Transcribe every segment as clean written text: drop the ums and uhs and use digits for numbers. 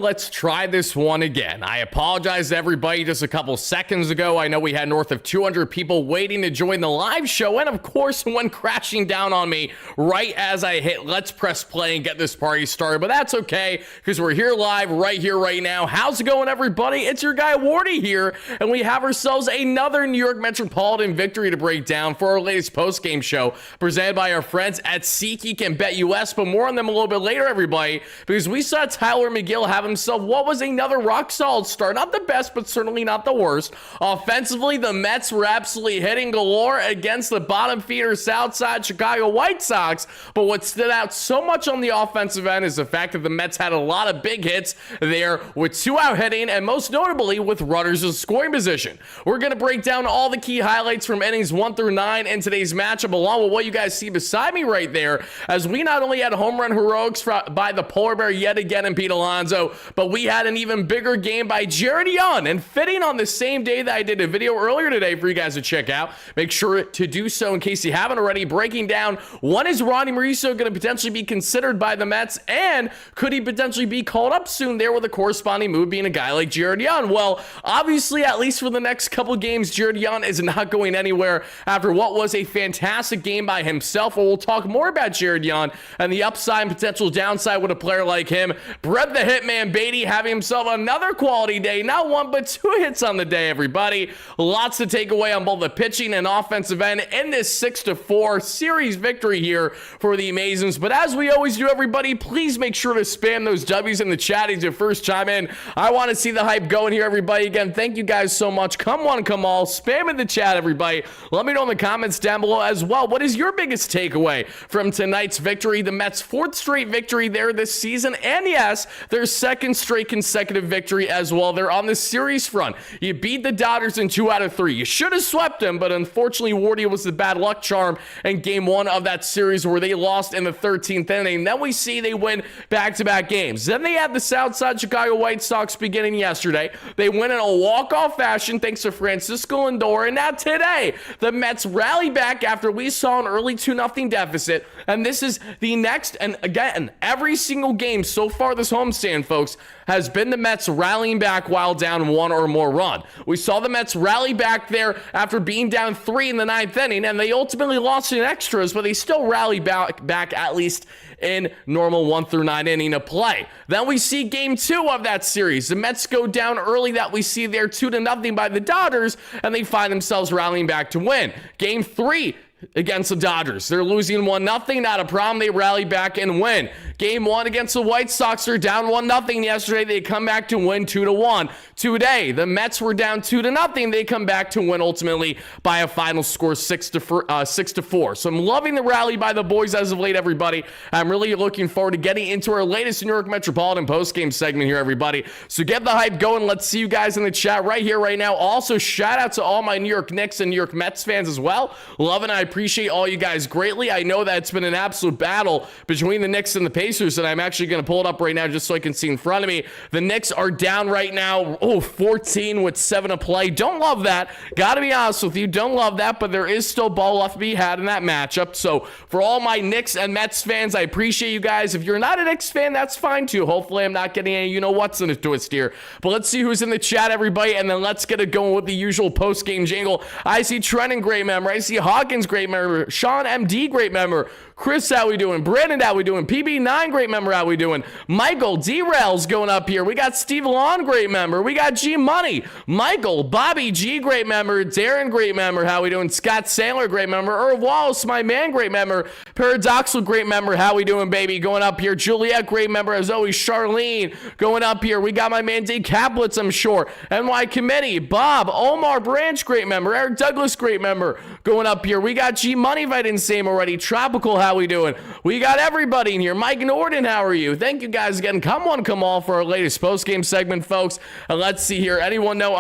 let's try this one again. I apologize to everybody just a couple seconds ago. I know we had north of 200 people waiting to join the live show, and of course, one crashing down on me right as I hit let's press play and get this party started, but that's okay, because we're here live right here, right now. How's it going, everybody? It's your guy, Wardy here, and we have ourselves another New York Metropolitan victory to break down for our latest post-game show, presented by our friends at SeatGeek and BetUS, but more on them a little bit later, everybody, because we saw Tyler McGill have himself what was another rock-solid start. Not the best, but certainly not the worst. Offensively, the Mets were absolutely hitting galore against the bottom feeder Southside Chicago White Sox, but what stood out so much on the offensive end is the fact that the Mets had a lot of big hits there with 2 out hitting, and most notably with runners in scoring position. We're going to break down all the key highlights from innings 1 through 9 in today's matchup, along with what you guys see beside me right there, as we not only had home run heroics by the Polar Bear yet again in Pete Alonso, but we had an even bigger game by Jared Young, and fitting on the same day that I did a video earlier today for you guys to check out. Make sure to do so in case you haven't already, breaking down when is WardyNYM going to potentially be considered by the Mets, and could he potentially be called up soon there with a corresponding move being a guy like Jared Young. Well, obviously, at least for the next couple games, Jared Young is not going anywhere after what was a fantastic game by himself. Well, we'll talk more about Jared Young and the upside and potential downside with a player like him. Brett the Hitman Beatty having himself another quality day, not 1 but 2 hits on the day, everybody. Lots to take away on both the pitching and offensive end in this 6-4 series victory here for the Amazons. But as we always do, everybody, please make sure to spam those W's in the chat as you first chime in. I want to see the hype going here, everybody. Again, thank you guys so much. Come one, come all. Spam in the chat, everybody. Let me know in the comments down below as well. What is your biggest takeaway from tonight's victory? The Mets' 4th straight victory there this season, and yes, their 2nd straight consecutive victory as well. They're on the series front. You beat the Dodgers in 2 out of 3. You should have swept them, but unfortunately, Wardy was the bad luck charm in game 1 of that series where they lost in the 13th inning. Then we see they win back-to-back games. Then they had the Southside Chicago White Sox beginning yesterday. They win in a walk-off fashion thanks to Francisco Lindor, and now today, the Mets rally back after we saw an early 2-0 deficit, and this is the next, and again, every single game so far this homestand, folks, has been the Mets rallying back while down 1 or more run. We saw the Mets rally back there after being down 3 in the 9th inning, and they ultimately lost in extras, but they still rallied back at least in normal 1 through 9 inning of play. Then we see game 2 of that series. The Mets go down early, that we see there 2-0 by the Dodgers, and they find themselves rallying back to win. Game 3 against the Dodgers, they're losing 1-0, not a problem. They rally back and win. Game 1 against the White Sox, they're down 1-0 yesterday. They come back to win 2-1. Today, the Mets were down 2-0. They come back to win ultimately by a final score 6-4. So I'm loving the rally by the boys as of late, everybody. I'm really looking forward to getting into our latest New York Metropolitan postgame segment here, everybody. So get the hype going. Let's see you guys in the chat right here, right now. Also, shout out to all my New York Knicks and New York Mets fans as well. Love and I appreciate all you guys greatly. I know that it's been an absolute battle between the Knicks and the Pacers, and I'm actually going to pull it up right now just so I can see in front of me. The Knicks are down right now, 14 with 7 to play. Don't love that. Got to be honest with you. Don't love that, but there is still ball left to be had in that matchup. So for all my Knicks and Mets fans, I appreciate you guys. If you're not a Knicks fan, that's fine too. Hopefully I'm not getting any you-know-what's in a twist here. But let's see who's in the chat, everybody, and then let's get it going with the usual post-game jingle. I see Trenton, great member. I see Hawkins, great member. Sean MD, great member. Chris, how we doing? Brandon, how we doing? PB9, great member, how we doing? Michael, D-Rails going up here. We got Steve Lawn, great member. We got G Money. Michael, Bobby G, great member. Darren, great member, how we doing? Scott Saylor, great member. Irv Wallace, my man, great member. Paradoxal, great member, how we doing, baby? Going up here. Juliet, great member, as always. Charlene, going up here. We got my man Dave Kaplitz, I'm sure. NY Committee, Bob, Omar Branch, great member. Eric Douglas, great member, going up here. We got G Money, if I didn't say him already. Tropical, how we doing? We got everybody in here. Mike Norden, how are you? Thank you guys again. Come on, come all for our latest post-game segment, folks. Let's see here. Anyone know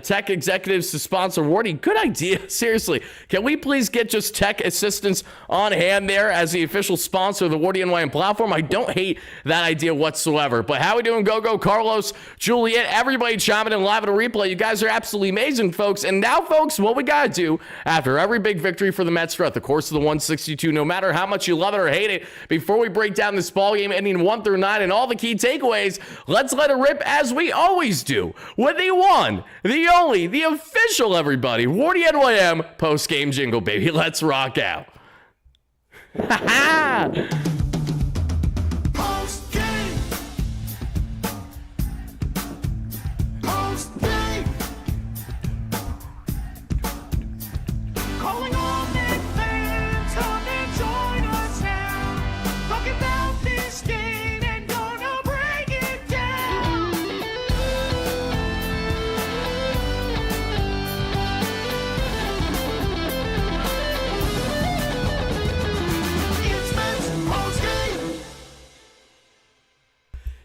tech executives to sponsor Wardy? Good idea. Seriously. Can we please get just tech assistants on hand there as the official sponsor of the WardyNYM platform? I don't hate that idea whatsoever. But how we doing? Go, Carlos, Juliet, everybody chiming in live at a replay. You guys are absolutely amazing, folks. And now, folks, what we got to do after every every big victory for the Mets throughout the course of the 162, no matter how much you love it or hate it. Before we break down this ball game ending 1 through 9 and all the key takeaways, let's let it rip as we always do with the one, the only, the official, everybody, WardyNYM post-game jingle, baby. Let's rock out. Ha ha!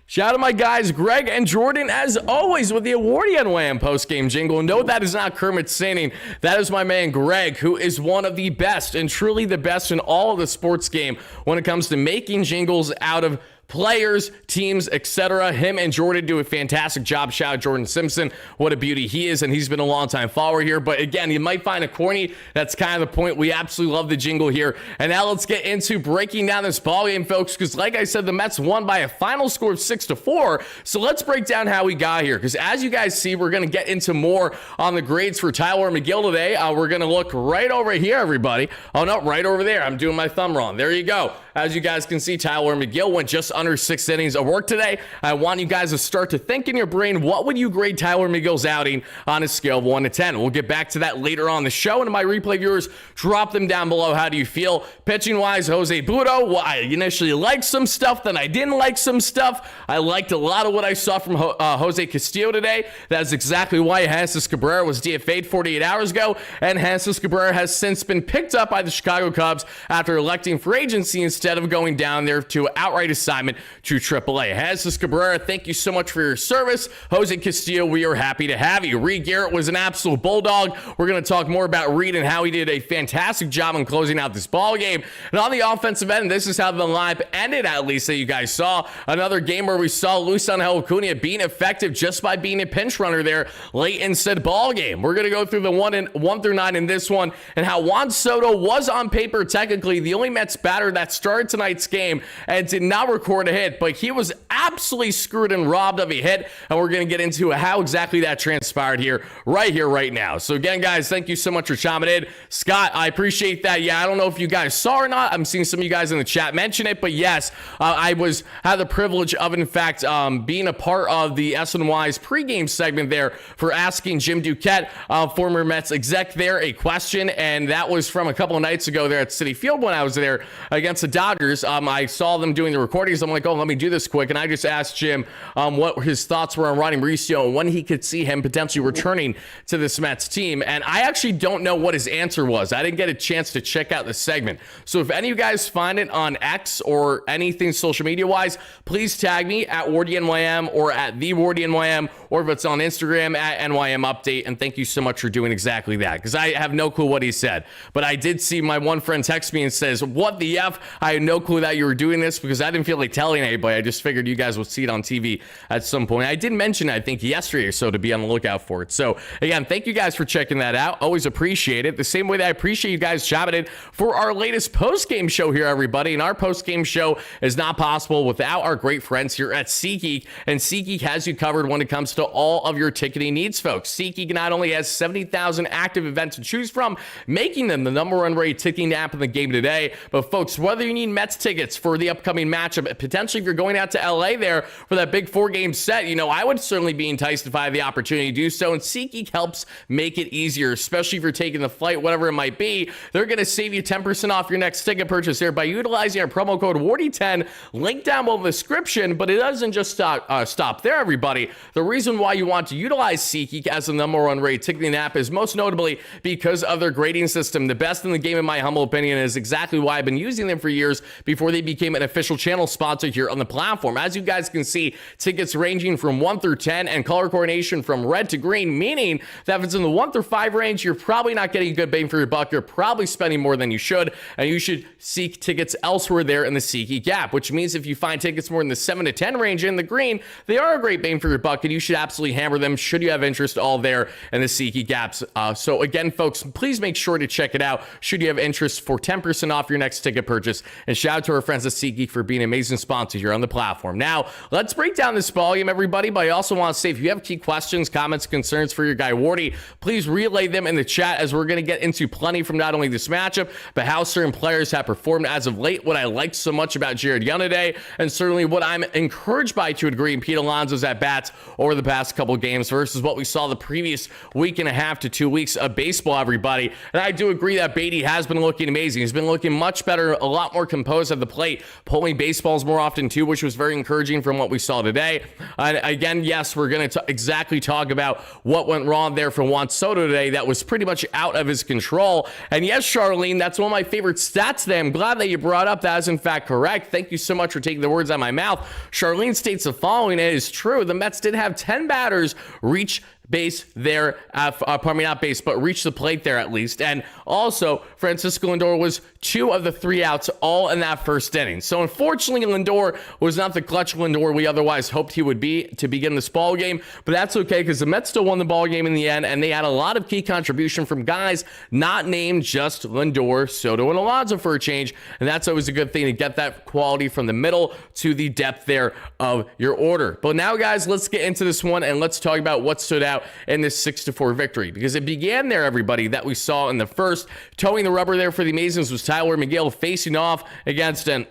Shout out to my guys, Greg and Jordan, as always, with the WardyNYM post-game jingle. No, that is not Kermit singing. That is my man, Greg, who is one of the best and truly the best in all of the sports game when it comes to making jingles out of players, teams, etc. Him and Jordan do a fantastic job. Shout out Jordan Simpson. What a beauty he is, and he's been a long-time follower here. But again, you might find it corny. That's kind of the point. We absolutely love the jingle here. And now let's get into breaking down this ball game, folks, because like I said, the Mets won by a final score of 6-4. So let's break down how we got here, because as you guys see, we're going to get into more on the grades for Tyler McGill today. We're going to look right over here, everybody. Oh, no, right over there. I'm doing my thumb wrong. There you go. As you guys can see, Tyler McGill went just under 6 innings of work today. I want you guys to start to think in your brain, what would you grade Tyler McGill's outing on a scale of 1 to 10? We'll get back to that later on the show. And to my replay viewers, drop them down below. How do you feel? Pitching-wise, Jose Butto, well, I initially liked some stuff, then I didn't like some stuff. I liked a lot of what I saw from Jose Castillo today. That's exactly why Jesus Cabrera was DFA'd 48 hours ago, and Jesus Cabrera has since been picked up by the Chicago Cubs after electing for agency instead of going down there to outright assignment to AAA. Jesus Cabrera, thank you so much for your service. Jose Castillo, we are happy to have you. Reed Garrett was an absolute bulldog. We're going to talk more about Reed and how he did a fantastic job in closing out this ball game. And on the offensive end, this is how the lineup ended, at least that you guys saw. Another game where we saw Luis Angel Acuna being effective just by being a pinch runner there late in said ball game. We're going to go through the 1 through 9 in this one, and how Juan Soto was on paper technically the only Mets batter that started tonight's game and did not record a hit, but he was absolutely screwed and robbed of a hit, and we're going to get into how exactly that transpired right now. So again, guys, thank you so much for chiming in. Scott, I appreciate that. Yeah, I don't know if you guys saw or not. I'm seeing some of you guys in the chat mention it, but yes, I had the privilege of, in fact, being a part of the SNY's pregame segment there for asking Jim Duquette, former Mets exec there, a question, and that was from a couple of nights ago there at Citi Field when I was there against the Dodgers. I saw them doing the recordings. I'm like, oh, let me do this quick, and I just asked Jim what his thoughts were on Ronnie Mauricio and when he could see him potentially returning to this Mets team, and I actually don't know what his answer was. I didn't get a chance to check out the segment. So if any of you guys find it on X or anything social media wise, please tag me at WardyNYM or at the WardyNYM, or if it's on Instagram at NYM Update. And thank you so much for doing exactly that, because I have no clue what he said. But I did see my one friend text me and says, what the F? I had no clue that you were doing this, because I didn't feel like telling anybody. I just figured you guys would see it on TV at some point. I did mention it, I think, yesterday or so, to be on the lookout for it. So again, thank you guys for checking that out. Always appreciate it. The same way that I appreciate you guys chopping it for our latest post-game show here, everybody. And our post-game show is not possible without our great friends here at SeatGeek. And SeatGeek has you covered when it comes to all of your ticketing needs, folks. SeatGeek not only has 70,000 active events to choose from, making them the #1 rated ticketing app in the game today, but folks, whether you need Mets tickets for the upcoming matchup, potentially if you're going out to LA there for that big 4-game set, I would certainly be enticed if I had the opportunity to do so. And SeatGeek helps make it easier, especially if you're taking the flight, whatever it might be. They're going to save you 10% off your next ticket purchase there by utilizing our promo code WARDY10, link down below in the description. But it doesn't just stop there, everybody. The reason why you want to utilize SeatGeek as the #1 rated ticketing app is most notably because of their grading system. The best in the game, in my humble opinion, is exactly why I've been using them for years. years before they became an official channel sponsor here on the platform. As you guys can see, tickets ranging from 1 through 10 and color coordination from red to green, meaning that if it's in the 1 through 5 range, you're probably not getting a good bang for your buck. You're probably spending more than you should, and you should seek tickets elsewhere there in the SeatGeek gap, which means if you find tickets more in the 7 to 10 range in the green, they are a great bang for your buck, and you should absolutely hammer them should you have interest all there in the SeatGeek gaps. So again, folks, please make sure to check it out should you have interest for 10% off your next ticket purchase. And shout out to our friends at SeatGeek for being an amazing sponsor here on the platform. Now, let's break down this ball game, everybody, but I also want to say if you have key questions, comments, concerns for your guy Wardy, please relay them in the chat as we're going to get into plenty from not only this matchup, but how certain players have performed as of late, what I liked so much about Jared Young today, and certainly what I'm encouraged by to a degree in Pete Alonso's at-bats over the past couple games versus what we saw the previous week and a half to 2 weeks of baseball, everybody. And I do agree that Beatty has been looking amazing. He's been looking much better, a lot more composed at the plate, pulling baseballs more often too, which was very encouraging from what we saw today. And again, yes, we're going to exactly talk about what went wrong there for Juan Soto today that was pretty much out of his control. And yes, Charlene, that's one of my favorite stats today. I'm glad that you brought up that is in fact correct. Thank you so much for taking the words out of my mouth. Charlene states the following, it is true. The Mets did have 10 batters reach base there, pardon me, not base, but reach the plate there at least. And also, Francisco Lindor was 2 of the 3 outs all in that first inning. So unfortunately, Lindor was not the clutch Lindor we otherwise hoped he would be to begin this ball game, but that's okay because the Mets still won the ball game in the end, and they had a lot of key contribution from guys not named just Lindor, Soto, and Alonso for a change, and that's always a good thing to get that quality from the middle to the depth there of your order. But now, guys, let's get into this one, and let's talk about what stood out in this 6-4 victory, because it began there, everybody, that we saw in the first. Towing the rubber there for the Amazons was Tyler McGill facing off against an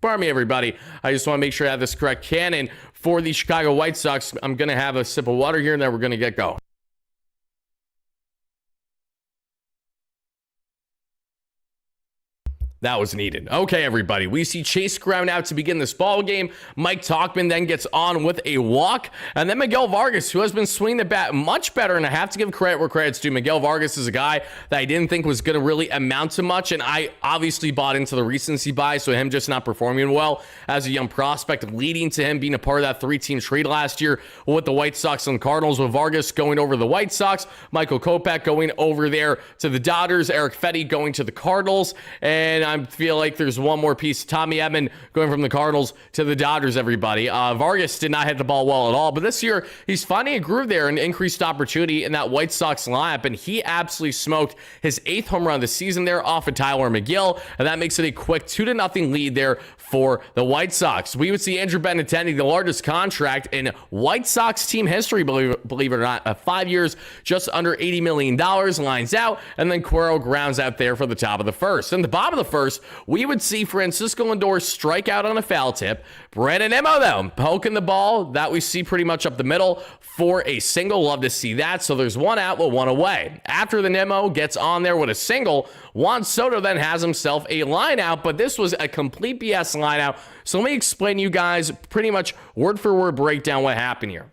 pardon me, everybody, I just want to make sure I have this correct. Cannon for the Chicago White Sox. I'm gonna have a sip of water here and then we're gonna get going. That was needed. Okay, everybody. We see Chase ground out to begin this ball game. Mike Tauchman then gets on with a walk. And then Miguel Vargas, who has been swinging the bat much better. And I have to give credit where credit's due. Miguel Vargas is a guy that I didn't think was going to really amount to much. And I obviously bought into the recency bias, so him just not performing well as a young prospect, leading to him being a part of that 3-team trade last year with the White Sox and Cardinals, with Vargas going over the White Sox, Michael Kopech going over there to the Dodgers, Eric Fetty going to the Cardinals, and I feel like there's one more piece. Tommy Edman going from the Cardinals to the Dodgers, everybody. Vargas did not hit the ball well at all, but this year he's finding a groove there and increased opportunity in that White Sox lineup, and he absolutely smoked his 8th home run of the season there off of Tyler McGill, and that makes it a quick 2-0 lead there for the White Sox. We would see Andrew Benintendi, the largest contract in White Sox team history, believe it or not, 5 years, just under $80 million, lines out, and then Cuero grounds out there for the top of the first. In the bottom of the first, we would see Francisco Lindor strike out on a foul tip. Brandon Nimmo, though, poking the ball, that we see pretty much up the middle for a single. Love to see that. So there's 1 out with 1 away. After the Nimmo gets on there with a single, Juan Soto then has himself a line out, but this was a complete BS line out. So let me explain to you guys pretty much word for word breakdown what happened here.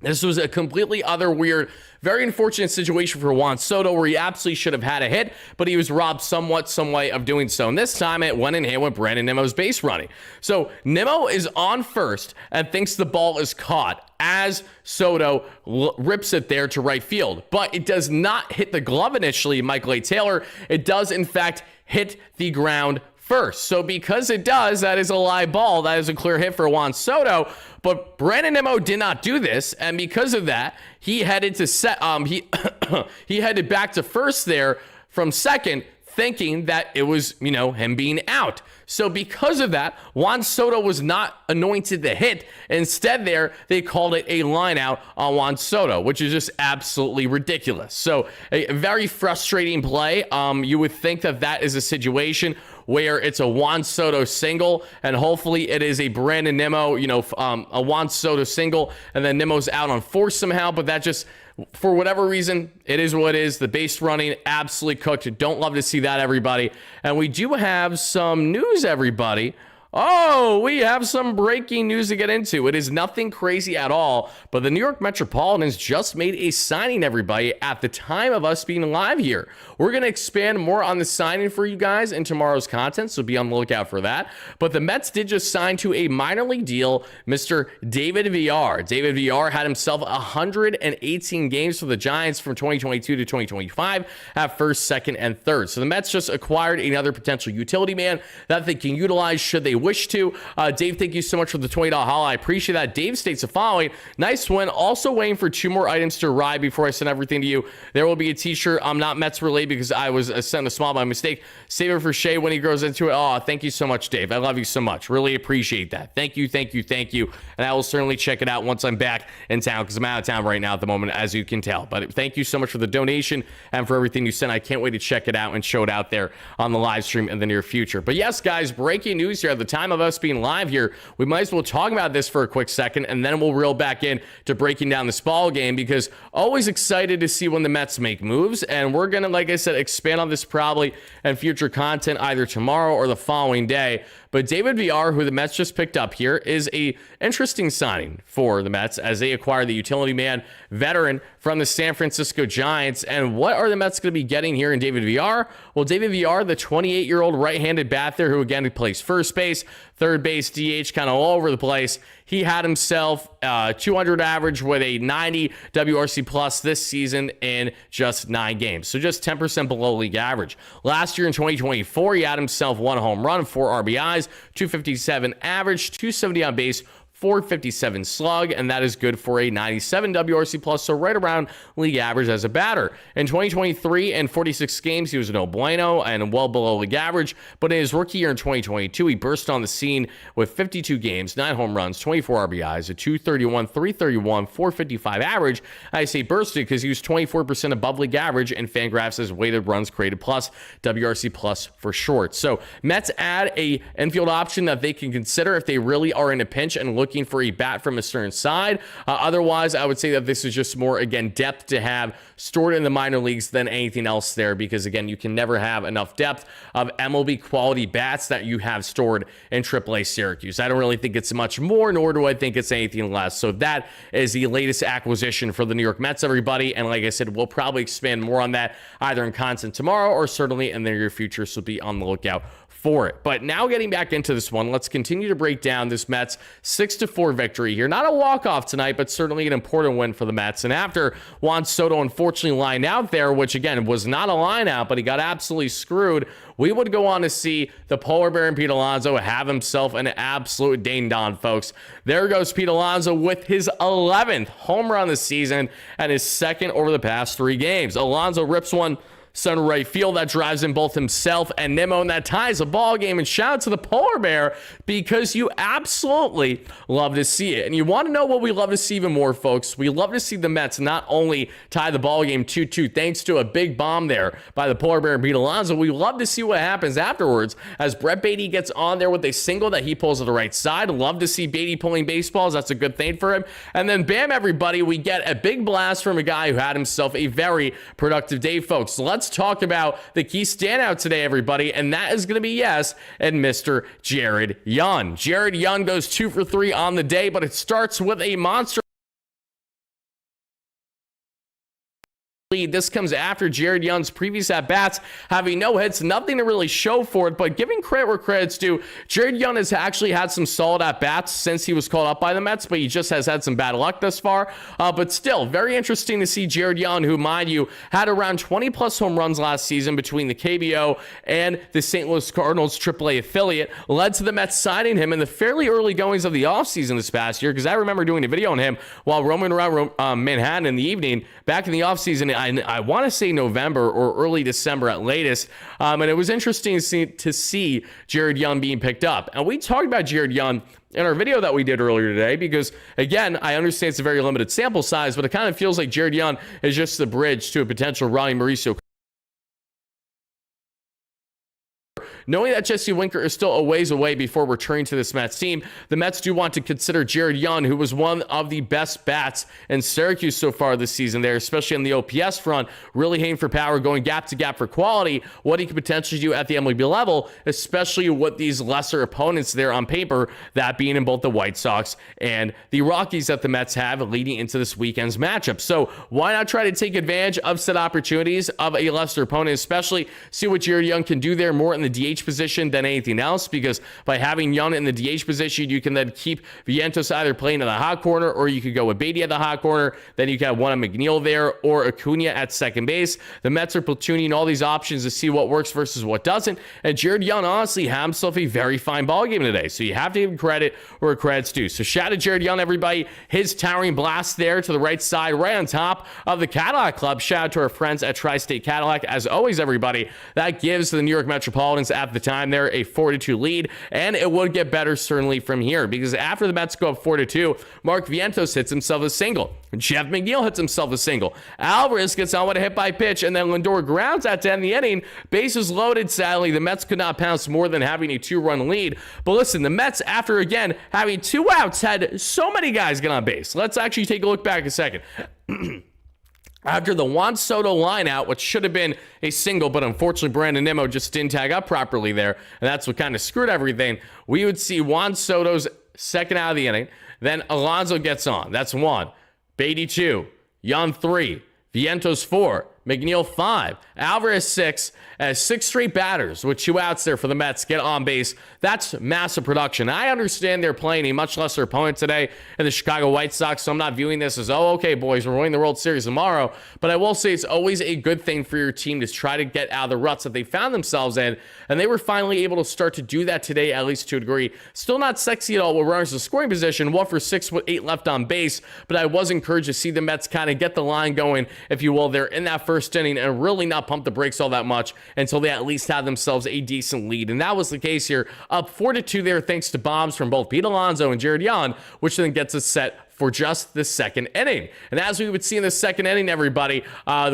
This was a completely other weird, very unfortunate situation for Juan Soto where he absolutely should have had a hit, but he was robbed some way of doing so. And this time it went in hand with Brandon Nimmo's base running. So Nimmo is on first and thinks the ball is caught as Soto rips it there to right field. But it does not hit the glove initially, Michael A. Taylor. It does, in fact, hit the ground first. So because it does, that is a live ball. That is a clear hit for Juan Soto. But Brandon Nimmo did not do this, and because of that, he headed to he headed back to first there from second, thinking that it was, him being out. So because of that, Juan Soto was not anointed the hit. Instead there, they called it a line out on Juan Soto, which is just absolutely ridiculous. So a very frustrating play. You would think that that is a situation where it's a Juan Soto single, and hopefully it is a Brandon Nimmo, a Juan Soto single, and then Nimmo's out on fourth somehow, but that just, for whatever reason, it is what it is. The base running absolutely cooked. Don't love to see that, everybody. And we do have some news, everybody, Oh, we have some breaking news to get into. It is nothing crazy at all, but the New York Metropolitans just made a signing, everybody, at the time of us being live here. We're going to expand more on the signing for you guys in tomorrow's content, so be on the lookout for that. But the Mets did just sign to a minor league deal, Mr. David Villar. David Villar had himself 118 games for the Giants from 2022 to 2025 at first, second, and third. So the Mets just acquired another potential utility man that they can utilize should they wish to. Dave, thank you so much for the $20 haul. I appreciate that. Dave states the following: nice win. Also waiting for 2 more items to arrive before I send everything to you. There will be a t-shirt. I'm not Mets related because I was sent a small by mistake. Save it for Shay when he grows into it. Oh, thank you so much, Dave. I love you so much. Really appreciate that. Thank you, thank you, thank you. And I will certainly check it out once I'm back in town, because I'm out of town right now at the moment, as you can tell. But thank you so much for the donation and for everything you sent. I can't wait to check it out and show it out there on the live stream in the near future. But yes, guys, breaking news here. At the time of us being live here, we might as well talk about this for a quick second, and then we'll reel back in to breaking down this ball game, because always excited to see when the Mets make moves. And we're going to, like I said, expand on this probably in future content either tomorrow or the following day. But David Villar, who the Mets just picked up here, is a interesting signing for the Mets as they acquire the utility man veteran from the San Francisco Giants. And what are the Mets going to be getting here in David Villar? Well, David Villar, the 28-year-old right-handed bat there, who again plays first base, third base, DH, kind of all over the place. He had himself 200 average with a 90 WRC plus this season in just 9 games. So just 10% below league average. Last year in 2024, he had himself 1 home run, 4 RBIs, 257 average, 270 on base, 457 slug, and that is good for a 97 WRC plus, so right around league average as a batter. In 2023 and 46 games, he was no bueno and well below league average, but in his rookie year in 2022, he burst on the scene with 52 games, 9 home runs, 24 RBIs, a 231, 331, 455 average. I say bursted because he was 24% above league average in Fangraphs as weighted runs created plus, WRC plus for short. So Mets add a infield option that they can consider if they really are in a pinch and looking for a bat from a certain side. Otherwise, I would say that this is just more, again, depth to have stored in the minor leagues than anything else there, because, again, you can never have enough depth of MLB quality bats that you have stored in AAA Syracuse. I don't really think it's much more, nor do I think it's anything less. So that is the latest acquisition for the New York Mets, everybody. And like I said, we'll probably expand more on that either in content tomorrow or certainly in the near future, so be on the lookout for it. But now getting back into this one, let's continue to break down this Mets 6-4 victory here. Not a walk-off tonight, but certainly an important win for the Mets. And after Juan Soto unfortunately lined out there, which again was not a line out, but he got absolutely screwed, we would go on to see the Polar Bear and Pete Alonso have himself an absolute ding-dong, folks. There goes Pete Alonso with his 11th home run this season and his second over the past 3 games. Alonso rips one center right field that drives in both himself and Nimmo, and that ties a ball game. And shout out to the Polar Bear, because you absolutely love to see it. And you want to know what we love to see even more, folks? We love to see the Mets not only tie the ball game 2-2 thanks to a big bomb there by the Polar Bear and Pete Alonso. We love to see what happens afterwards as Brett Beatty gets on there with a single that he pulls to the right side. Love to see Beatty pulling baseballs. That's a good thing for him. And then bam, everybody, we get a big blast from a guy who had himself a very productive day, folks. Let's talk about the key standout today, everybody, and that is going to be, yes, and Mr. Jared Young. Jared Young goes 2 for 3 on the day, but it starts with a monster lead. This comes after Jared Young's previous at-bats having no hits, nothing to really show for it, but giving credit where credit's due, Jared Young has actually had some solid at-bats since he was called up by the Mets, but he just has had some bad luck thus far. But still, very interesting to see Jared Young, who, mind you, had around 20-plus home runs last season between the KBO and the St. Louis Cardinals AAA affiliate, led to the Mets signing him in the fairly early goings of the offseason this past year, because I remember doing a video on him while roaming around Manhattan in the evening back in the offseason. I want to say November or early December at latest. And it was interesting to see Jared Young being picked up. And we talked about Jared Young in our video that we did earlier today, because, again, I understand it's a very limited sample size, but it kind of feels like Jared Young is just the bridge to a potential Ronnie Mauricio knowing that Jesse Winker is still a ways away before returning to this Mets team, the Mets do want to consider Jared Young, who was one of the best bats in Syracuse so far this season there, especially on the OPS front, really hitting for power, going gap to gap for quality, what he could potentially do at the MLB level, especially with these lesser opponents there on paper, that being in both the White Sox and the Rockies that the Mets have leading into this weekend's matchup. So why not try to take advantage of said opportunities of a lesser opponent, especially see what Jared Young can do there more in the DH position than anything else, because by having Young in the DH position, you can then keep Vientos either playing in the hot corner, or you could go with Beatty at the hot corner. Then you can have one of McNeil there or Acuna at second base. The Mets are platooning all these options to see what works versus what doesn't. And Jared Young honestly had himself a very fine ball game today. So you have to give him credit where credit's due. So shout out to Jared Young, everybody. His towering blast there to the right side, right on top of the Cadillac Club. Shout out to our friends at Tri-State Cadillac. As always, everybody, that gives the New York Metropolitans at the time there a 4-2 lead. And it would get better certainly from here, because after the Mets go up 4-2, Mark Vientos hits himself a single. Jeff McNeil hits himself a single. Alvarez gets on with a hit by pitch, and then Lindor grounds out to end the inning. Bases loaded, sadly. The Mets could not pounce more than having a 2-run lead. But listen, the Mets, after again having 2 outs, had so many guys get on base. Let's actually take a look back a second. After the Juan Soto line out, which should have been a single, but unfortunately WardyNYM just didn't tag up properly there, and that's what kind of screwed everything, we would see Juan Soto's second out of the inning. Then Alonso gets on. That's 1. Beatty 2. Young 3. Vientos 4. McNeil 5. Alvarez 6. As 6 straight batters with 2 outs there for the Mets get on base. That's massive production. I understand they're playing a much lesser opponent today in the Chicago White Sox, so I'm not viewing this as, oh, okay, boys, we're winning the World Series tomorrow. But I will say it's always a good thing for your team to try to get out of the ruts that they found themselves in, and they were finally able to start to do that today, at least to a degree. Still not sexy at all with runners in scoring position, 1 for 6 with 8 left on base, but I was encouraged to see the Mets kind of get the line going, if you will, there in that first inning, and really not pump the brakes all that much until they at least had themselves a decent lead. And that was the case here, up 4-2 there thanks to bombs from both Pete Alonso and Jared Young, which then gets us set for just the second inning. And as we would see in the second inning, everybody,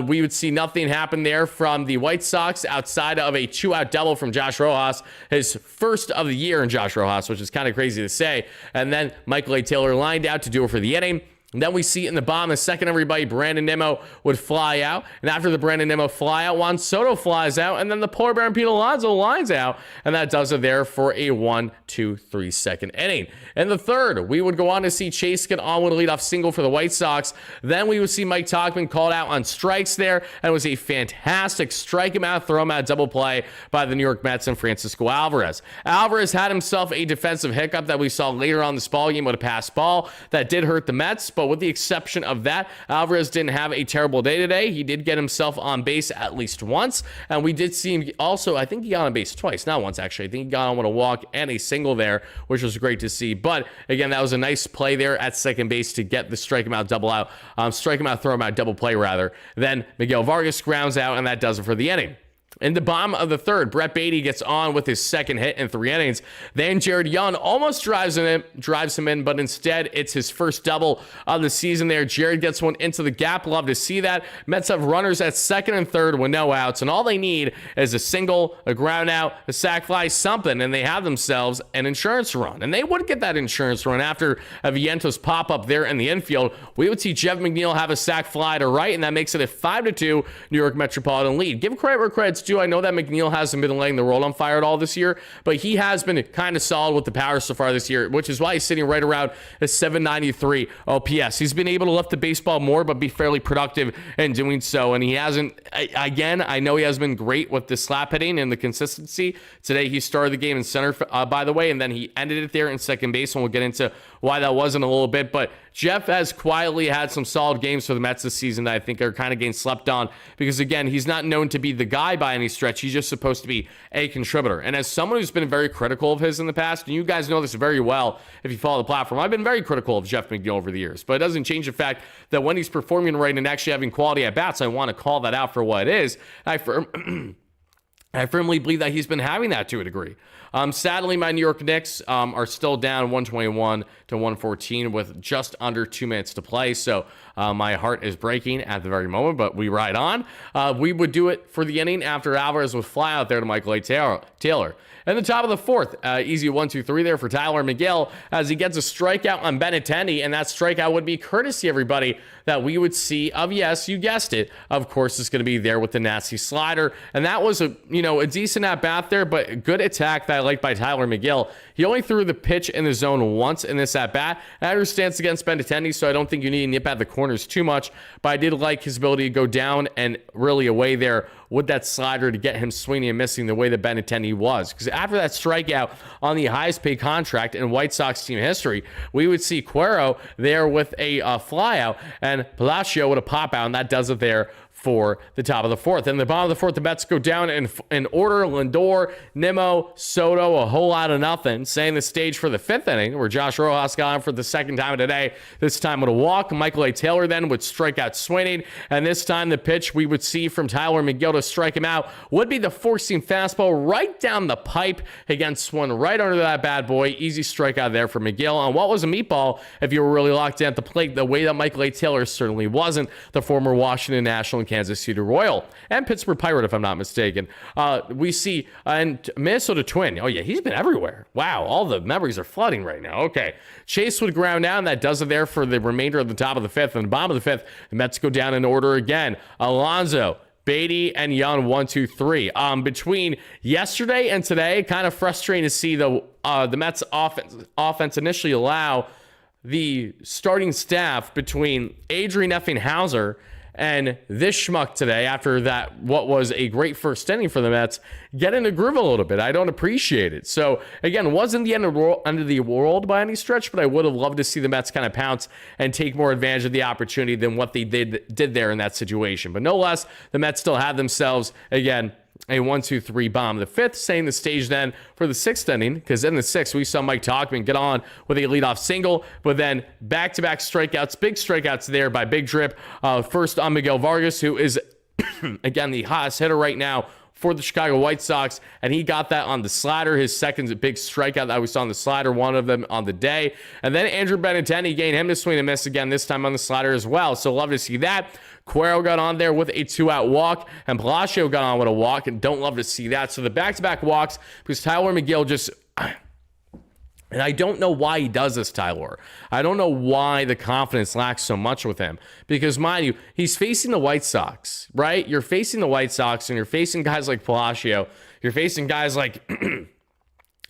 we would see nothing happen there from the White Sox outside of a 2-out double from Josh Rojas, his first of the year in Josh Rojas, which is kind of crazy to say. And then Michael A. Taylor lined out to do it for the inning. And then we see in the bottom of the second, everybody, WardyNYM would fly out. And after the WardyNYM fly out, Juan Soto flies out. And then the polar bear and Pete Alonso lines out. And that does it there for a 1-2-3 second inning. In the third, we would go on to see Chase get on with a leadoff single for the White Sox. Then we would see Mike Tauchman called out on strikes there. And it was a fantastic strike him out, throw him out double play by the New York Mets and Francisco Alvarez. Alvarez had himself a defensive hiccup that we saw later on this ball game with a pass ball that did hurt the Mets. But with the exception of that, Alvarez didn't have a terrible day today. He did get himself on base at least once. And we did see him also, I think he got on base twice, not once actually. I think he got on with a walk and a single there, which was great to see. But again, that was a nice play there at second base to get the strike him out, double out, strike him out, throw him out, double play rather. Then Miguel Vargas grounds out, and that does it for the inning. In the bottom of the third, Brett Beatty gets on with his second hit in 3 innings. Then Jared Young almost drives him in, but instead it's his first double of the season there. Jared gets one into the gap. Love to see that. Mets have runners at second and third with no outs, and all they need is a single, a ground out, a sac fly, something, and they have themselves an insurance run. And they would get that insurance run after a Vientos pop-up there in the infield. We would see Jeff McNeil have a sac fly to right, and that makes it a 5-2 New York Metropolitan lead. Give credit where credit's due. I know that McNeil hasn't been letting the roll on fire at all this year, but he has been kind of solid with the power so far this year, which is why he's sitting right around a 793 OPS. He's been able to lift the baseball more, but be fairly productive in doing so. And he hasn't, again, I know he has been great with the slap hitting and the consistency. Today, he started the game in center, by the way, and then he ended it there in second base, and we'll get into why that wasn't a little bit. But Jeff has quietly had some solid games for the Mets this season that I think are kind of getting slept on because, again, he's not known to be the guy by any stretch. He's just supposed to be a contributor. And as someone who's been very critical of his in the past, and you guys know this very well if you follow the platform, I've been very critical of Jeff McNeil over the years. But it doesn't change the fact that when he's performing right and actually having quality at bats, I want to call that out for what it is. I firmly believe that he's been having that to a degree. Sadly, my New York Knicks are still down 121 to 114 with just under 2 minutes to play. So My heart is breaking at the very moment, but we ride on. We would do it for the inning after Alvarez would fly out there to Michael A. Taylor. And the top of the fourth, easy 1-2-3 there for Tyler Miguel as he gets a strikeout on Benintendi, and that strikeout would be courtesy, everybody, that we would see of, yes, you guessed it, of course, it's going to be there with the nasty slider. And that was a decent at-bat there, but a good attack that I like by Tyler Miguel. He only threw the pitch in the zone once in this at-bat. I understand it's against Benintendi, so I don't think you need to nip at the corners too much, but I did like his ability to go down and really away there with that slider to get him swinging and missing the way that Benintendi was. Because after that strikeout on the highest paid contract in White Sox team history, we would see Cuero there with a flyout and Palacio with a pop out, and that does it there for the top of the fourth. And the bottom of the fourth, the Mets go down in order. Lindor, Nimmo, Soto, a whole lot of nothing, setting the stage for the fifth inning, where Josh Rojas got on for the second time today, this time with a walk. Michael A. Taylor then would strike out swinging, and this time the pitch we would see from Tyler Miguel to strike him out would be the four-seam fastball right down the pipe. Again, swung right under that bad boy. Easy strikeout there for Miguel on what was a meatball if you were really locked in at the plate, the way that Michael A. Taylor certainly wasn't, the former Washington National and Kansas City Royal and Pittsburgh Pirate, if I'm not mistaken. We see and Minnesota Twin. Oh yeah, he's been everywhere. Wow, all the memories are flooding right now. Okay, Chase would ground down. That does it there for the remainder of the top of the fifth. And the bottom of the fifth, the Mets go down in order again. Alonso, Beatty, and Young, 1-2-3. Between yesterday and today, kind of frustrating to see the Mets offense initially allow the starting staff between Adrian effing Hauser and this schmuck today, after that, what was a great first inning for the Mets, get in the groove a little bit. I don't appreciate it. So, again, wasn't the end of the world by any stretch, but I would have loved to see the Mets kind of pounce and take more advantage of the opportunity than what they did there in that situation. But no less, the Mets still had themselves, again, a 1-2-3 bomb. The fifth, setting the stage then for the sixth inning, because in the sixth, we saw Mike Tauchman get on with a leadoff single, but then back-to-back strikeouts, big strikeouts there by Big Drip. First on Miguel Vargas, who is, again, the hottest hitter right now for the Chicago White Sox, and he got that on the slider, his second big strikeout that we saw on the slider, one of them on the day. And then Andrew Benintendi gained him to swing and miss again, this time on the slider as well. So love to see that. Cuero got on there with a 2-out walk, and Palacio got on with a walk, and don't love to see that. So the back-to-back walks, because Tyler Miguel just... And I don't know why he does this, Tyler. I don't know why the confidence lacks so much with him. Because, mind you, he's facing the White Sox, right? You're facing the White Sox, and you're facing guys like Palacio. You're facing guys like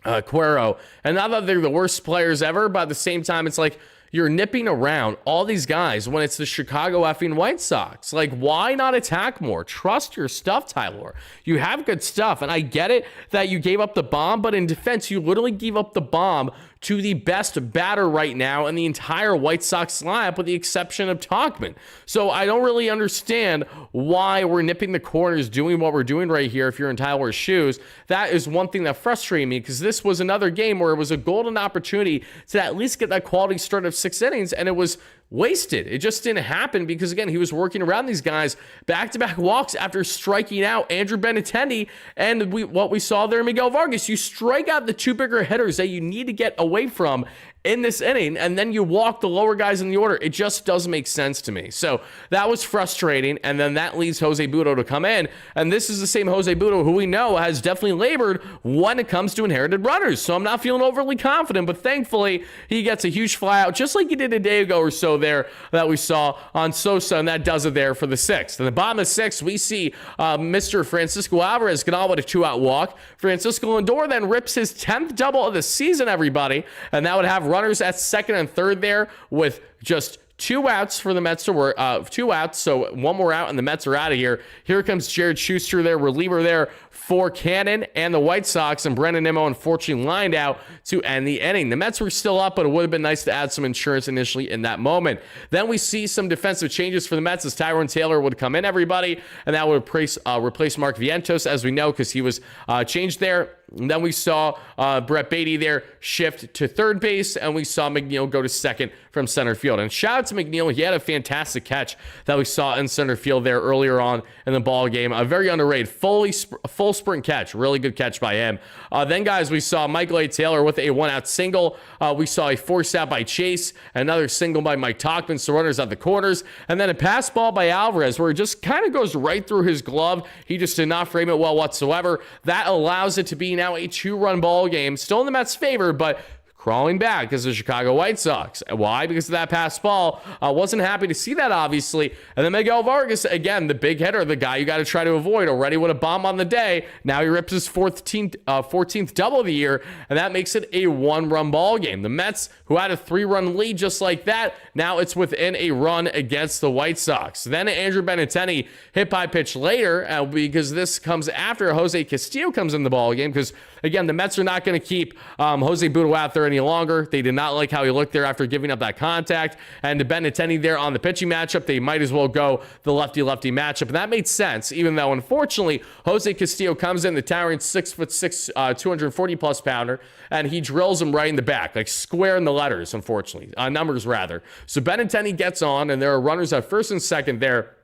Cuero. And not that they're the worst players ever, but at the same time, it's like you're nipping around all these guys when it's the Chicago effing White Sox. Like, why not attack more? Trust your stuff, Tyler. You have good stuff, and I get it that you gave up the bomb, but in defense, you literally gave up the bomb to the best batter right now in the entire White Sox lineup, with the exception of Tauchman. So I don't really understand why we're nipping the corners doing what we're doing right here if you're in Tyler's shoes. That is one thing that frustrated me, because this was another game where it was a golden opportunity to at least get that quality start of 6 innings, and it was wasted. It just didn't happen because, again, he was working around these guys. Back-to-back walks after striking out Andrew Benintendi and what we saw there, Miguel Vargas. You strike out the two bigger hitters that you need to get away from in this inning, and then you walk the lower guys in the order. It just doesn't make sense to me. So that was frustrating, and then that leads Jose Butto to come in, and this is the same Jose Butto who we know has definitely labored when it comes to inherited runners. So I'm not feeling overly confident, but thankfully he gets a huge flyout, just like he did a day ago or so there that we saw on Sosa, and that does it there for the sixth. In the bottom of sixth, we see Mr. Francisco Alvarez get on with a 2-out walk. Francisco Lindor then rips his 10th double of the season, everybody, and that would have runners at second and third there with just 2 outs for the Mets to work. 2 outs, so one more out, and the Mets are out of here. Here comes Jared Schuster there, reliever there for Cannon and the White Sox, and Brendan Nimmo unfortunately lined out to end the inning. The Mets were still up, but it would have been nice to add some insurance initially in that moment. Then we see some defensive changes for the Mets as Tyrone Taylor would come in, everybody, and that would replace Mark Vientos, as we know, because he was changed there. And then we saw Brett Beatty there shift to third base, and we saw McNeil go to second from center field. And shout out to McNeil. He had a fantastic catch that we saw in center field there earlier on in the ball game. A very underrated, full sprint catch. Really good catch by him. Then, guys, we saw Michael A. Taylor with a one-out single. We saw a force out by Chase, another single by Mike Tauchman, so runners at the corners, and then a pass ball by Alvarez where it just kind of goes right through his glove. He just did not frame it well whatsoever. That allows it to be now a 2-run ball game. Still in the Mets' favor, but crawling back because of the Chicago White Sox. Why? Because of that pass ball. Wasn't happy to see that, obviously. And then Miguel Vargas, again, the big hitter, the guy you got to try to avoid, already with a bomb on the day. Now he rips his 14th double of the year, and that makes it a 1-run ball game. The Mets, who had a 3-run lead just like that, now it's within a run against the White Sox. Then Andrew Benintendi hit by pitch later, because this comes after Jose Castillo comes in the ball game, because, again, the Mets are not going to keep Jose Butto out there any longer. They did not like how he looked there after giving up that contact. And to Benintendi there on the pitching matchup, they might as well go the lefty-lefty matchup. And that made sense, even though, unfortunately, Jose Castillo comes in, the towering 6'6", 240-plus pounder, and he drills him right in the back, like square in the letters, unfortunately. Numbers, rather. So Benintendi gets on, and there are runners at first and second there.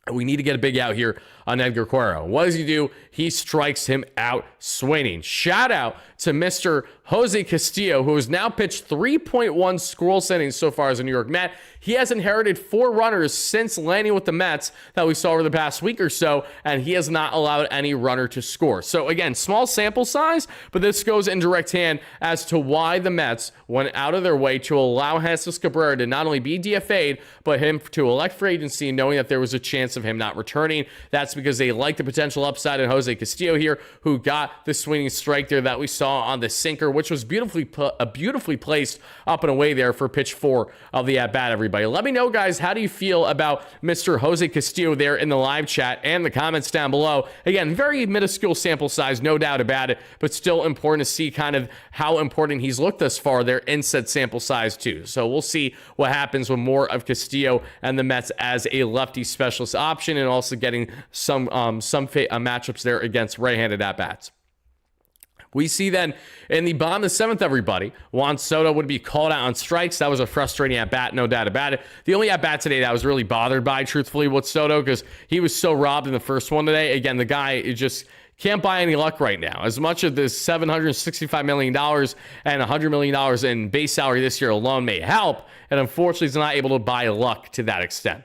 We need to get a big out here on Edgar Quero. What does he do? He strikes him out swinging. Shout out to Mr. Jose Castillo, who has now pitched 3.1 scoreless innings so far as a New York Met. He has inherited 4 runners since landing with the Mets that we saw over the past week or so, and he has not allowed any runner to score. So again, small sample size, but this goes in direct hand as to why the Mets went out of their way to allow Jesus Cabrera to not only be DFA'd, but him to elect free agency, knowing that there was a chance of him not returning. That's because they like the potential upside in Jose Castillo here, who got the swinging strike there that we saw on the sinker, which was beautifully placed up and away there for pitch 4 of the at-bat, everybody. Let me know, guys, how do you feel about Mr. Jose Castillo there in the live chat and the comments down below? Again, very minuscule sample size, no doubt about it, but still important to see kind of how important he's looked thus far there in said sample size too. So we'll see what happens with more of Castillo and the Mets as a lefty specialist option, and also getting some matchups there against right-handed at-bats. We see then in the bottom of the 7th, everybody, Juan Soto would be called out on strikes. That was a frustrating at-bat, no doubt about it. The only at-bat today that I was really bothered by, truthfully, with Soto, because he was so robbed in the first one today. Again, the guy just can't buy any luck right now. As much as this $765 million and $100 million in base salary this year alone may help, and unfortunately, he's not able to buy luck to that extent.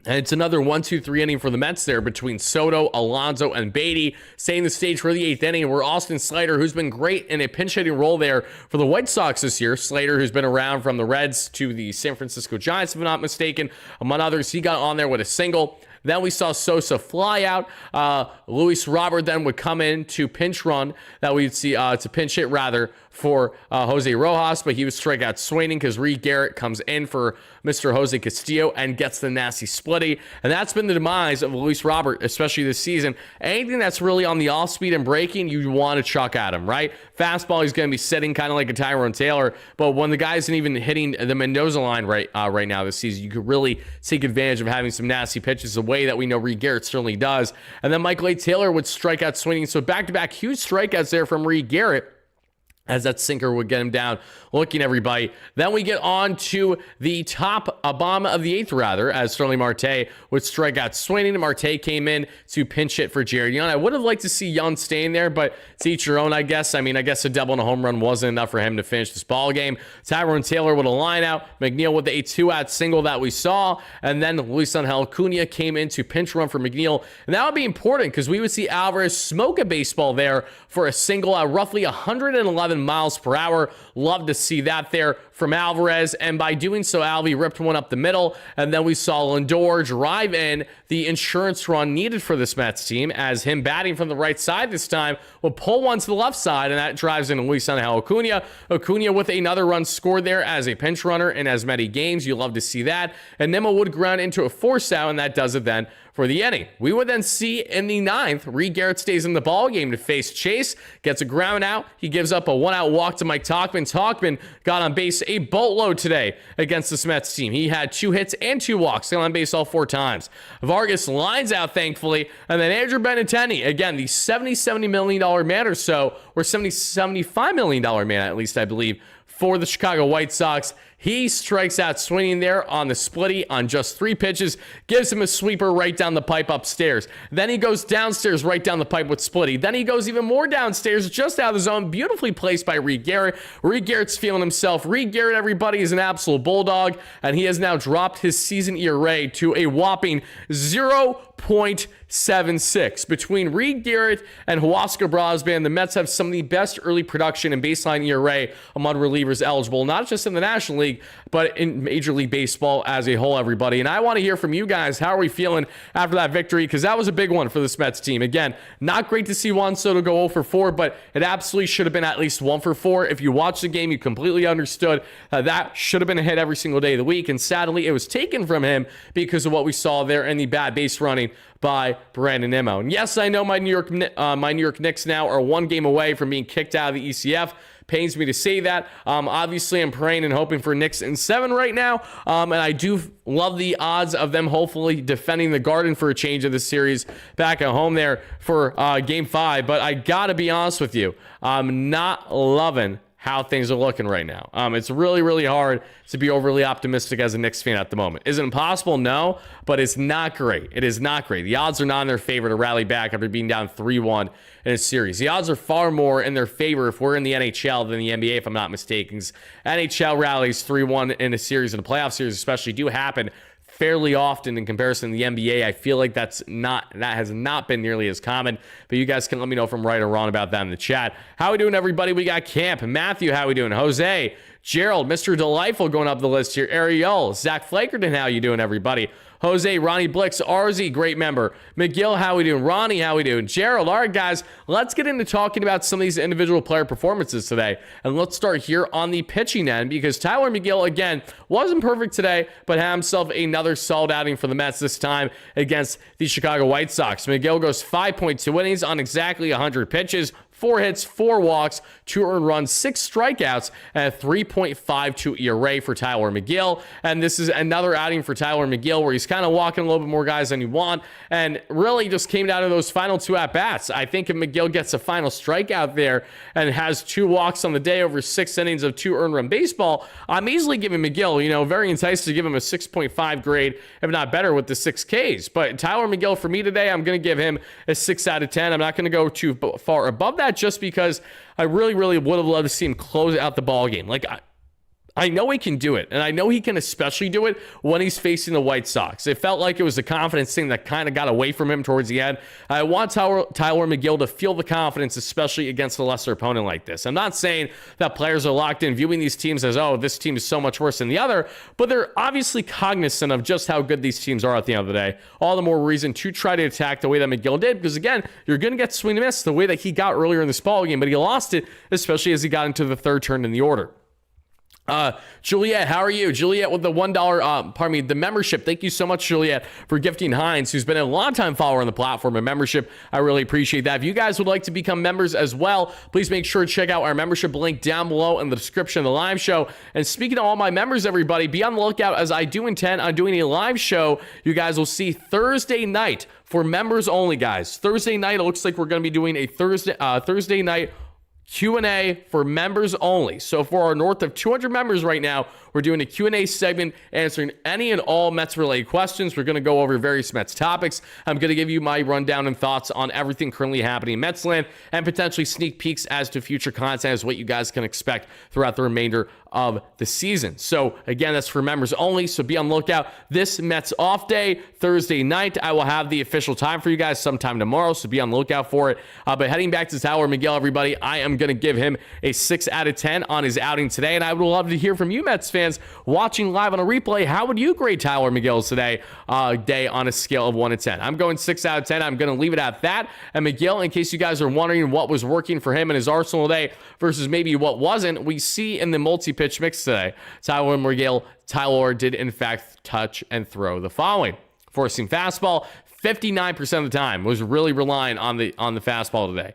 And it's another 1-2-3 inning for the Mets there between Soto, Alonso, and Beatty, setting the stage for the 8th inning, where Austin Slater, who's been great in a pinch-hitting role there for the White Sox this year. Slater, who's been around from the Reds to the San Francisco Giants, if I'm not mistaken, among others. He got on there with a single. Then we saw Sosa fly out. Luis Robert then would come in to pinch run, that we'd see to pinch hit rather for Jose Rojas, but he was strikeout swinging because Reed Garrett comes in for Mr. Jose Castillo and gets the nasty splitty. And that's been the demise of Luis Robert, especially this season. Anything that's really on the off speed and breaking, you want to chuck at him, right? Fastball, he's going to be sitting kind of like a Tyrone Taylor, but when the guy isn't even hitting the Mendoza line right now this season, you could really take advantage of having some nasty pitches the way that we know Reed Garrett certainly does. And then Michael A. Taylor would strike out swinging. So back-to-back huge strikeouts there from Reed Garrett, as that sinker would get him down, looking everybody. Then we get on to the top bottom of the 8th, rather, as Sterling Marte would strike out swinging. Marte came in to pinch hit for Jared Young. I would have liked to see Young staying there, but to each your own, I guess. I mean, I guess a double and a home run wasn't enough for him to finish this ball game. Tyrone Taylor with a line out, McNeil with a 2-out single that we saw, and then Luis Angel Acuna came in to pinch run for McNeil. And that would be important because we would see Alvarez smoke a baseball there for a single at roughly 111 miles per hour. Love to see that there from Alvarez, and by doing so, Alvy ripped one up the middle, and then we saw Lindor drive in the insurance run needed for this Mets team, as him batting from the right side this time will pull one to the left side, and that drives in Luis Angel Acuna. Acuna with another run scored there as a pinch runner in as many games. You love to see that, and Nimmo would ground into a force out, and that does it then for the inning. We would then see in the 9th, Reed Garrett stays in the ball game to face Chase, gets a ground out. He gives up a 1-out walk to Mike Tauchman. Tauchman got on base produced a boatload today against this Mets team. He had 2 hits and 2 walks, still on base all 4 times. Vargas lines out, thankfully, and then Andrew Benintendi, again, the $70 million man or so, or $75 million man, at least I believe, for the Chicago White Sox. He strikes out swinging there on the splitty on just 3 pitches, gives him a sweeper right down the pipe upstairs. Then he goes downstairs right down the pipe with splitty. Then he goes even more downstairs just out of the zone, beautifully placed by Reed Garrett. Reed Garrett's feeling himself. Reed Garrett, everybody, is an absolute bulldog, and he has now dropped his season ERA to a whopping 0.76. Between Reed Garrett and Huascar Brosban, the Mets have some of the best early production and baseline ERA among relievers eligible, not just in the National League, but in Major League Baseball as a whole, everybody. And I want to hear from you guys. How are we feeling after that victory? Because that was a big one for this Mets team. Again, not great to see Juan Soto go 0 for 4, but it absolutely should have been at least 1 for 4. If you watched the game, you completely understood that should have been a hit every single day of the week. And sadly, it was taken from him because of what we saw there in the bad base running by Brandon Nimmo. And yes, I know my New York Knicks now are 1 game away from being kicked out of the ECF. Pains me to say that. Obviously, I'm praying and hoping for Knicks in 7 right now. And I do love the odds of them hopefully defending the Garden for a change of the series back at home there for Game 5. But I got to be honest with you, I'm not loving how things are looking right now. It's really, really hard to be overly optimistic as a Knicks fan at the moment. Is it impossible? No, but it's not great. It is not great. The odds are not in their favor to rally back after being down 3-1 in a series. The odds are far more in their favor if we're in the NHL than the NBA, if I'm not mistaken. NHL rallies 3-1 in a series, in a playoff series especially, do happen fairly often in comparison to the NBA. I feel like that has not been nearly as common, but you guys can let me know if I'm right or wrong about that in the chat. How we doing, everybody? We got Camp, Matthew, how we doing? Jose, Gerald, Mr. Delightful going up the list here. Ariel, Zach Flakerton, how you doing, everybody? Jose, Ronnie Blix, RZ, great member. McGill, how we doing? Ronnie, how we doing? Gerald, all right, guys, let's get into talking about some of these individual player performances today. And let's start here on the pitching end, because Tyler McGill, again, wasn't perfect today, but had himself another solid outing for the Mets, this time against the Chicago White Sox. McGill goes 5.2 innings on exactly 100 pitches, 4 hits, 4 walks, 2 earned runs, 6 strikeouts, and a 3.52 ERA for Tyler McGill. And this is another outing for Tyler McGill where he's kind of walking a little bit more guys than you want, and really just came down to those final 2 at-bats. I think if McGill gets a final strikeout there and has 2 walks on the day over 6 innings of 2 earned run baseball, I'm easily giving McGill, very enticed to give him a 6.5 grade, if not better, with the 6 Ks. But Tyler McGill, for me today, I'm going to give him a 6 out of 10. I'm not going to go too far above that, just because I really, really would have loved to see him close out the ball game. Like, I know he can do it, and I know he can especially do it when he's facing the White Sox. It felt like it was a confidence thing that kind of got away from him towards the end. I want Tyler McGill to feel the confidence, especially against a lesser opponent like this. I'm not saying that players are locked in viewing these teams as, oh, this team is so much worse than the other, but they're obviously cognizant of just how good these teams are at the end of the day. All the more reason to try to attack the way that McGill did, because again, you're going to get swing and miss the way that he got earlier in this ball game, but he lost it, especially as he got into the 3rd turn in the order. Juliet, how are you? Juliet with the $1, the membership. Thank you so much, Juliet, for gifting Hines, who's been a long-time follower on the platform, a membership. I really appreciate that. If you guys would like to become members as well, please make sure to check out our membership link down below in the description of the live show. And speaking to all my members, everybody, be on the lookout, as I do intend on doing a live show you guys will see Thursday night for members only, guys. Thursday night, it looks like we're going to be doing a Thursday night Q&A for members only. So for our north of 200 members right now, we're doing a Q&A segment answering any and all Mets-related questions. We're going to go over various Mets topics. I'm going to give you my rundown and thoughts on everything currently happening in Metsland, and potentially sneak peeks as to future content as what you guys can expect throughout the remainder of the season. So again, that's for members only, so be on the lookout. This Mets off day, Thursday night, I will have the official time for you guys sometime tomorrow, so be on the lookout for it. But heading back to Tyler McGill, everybody, I am going to give him a 6 out of 10 on his outing today, and I would love to hear from you Mets fans watching live on a replay. How would you grade Tyler McGill's today day on a scale of 1 to 10? I'm going 6 out of 10. I'm going to leave it at that. And McGill, in case you guys are wondering what was working for him in his arsenal today versus maybe what wasn't, we see in the multi-pitch mix today, Tyler did in fact touch and throw the following. Forcing fastball, 59% of the time, was really relying on the fastball today.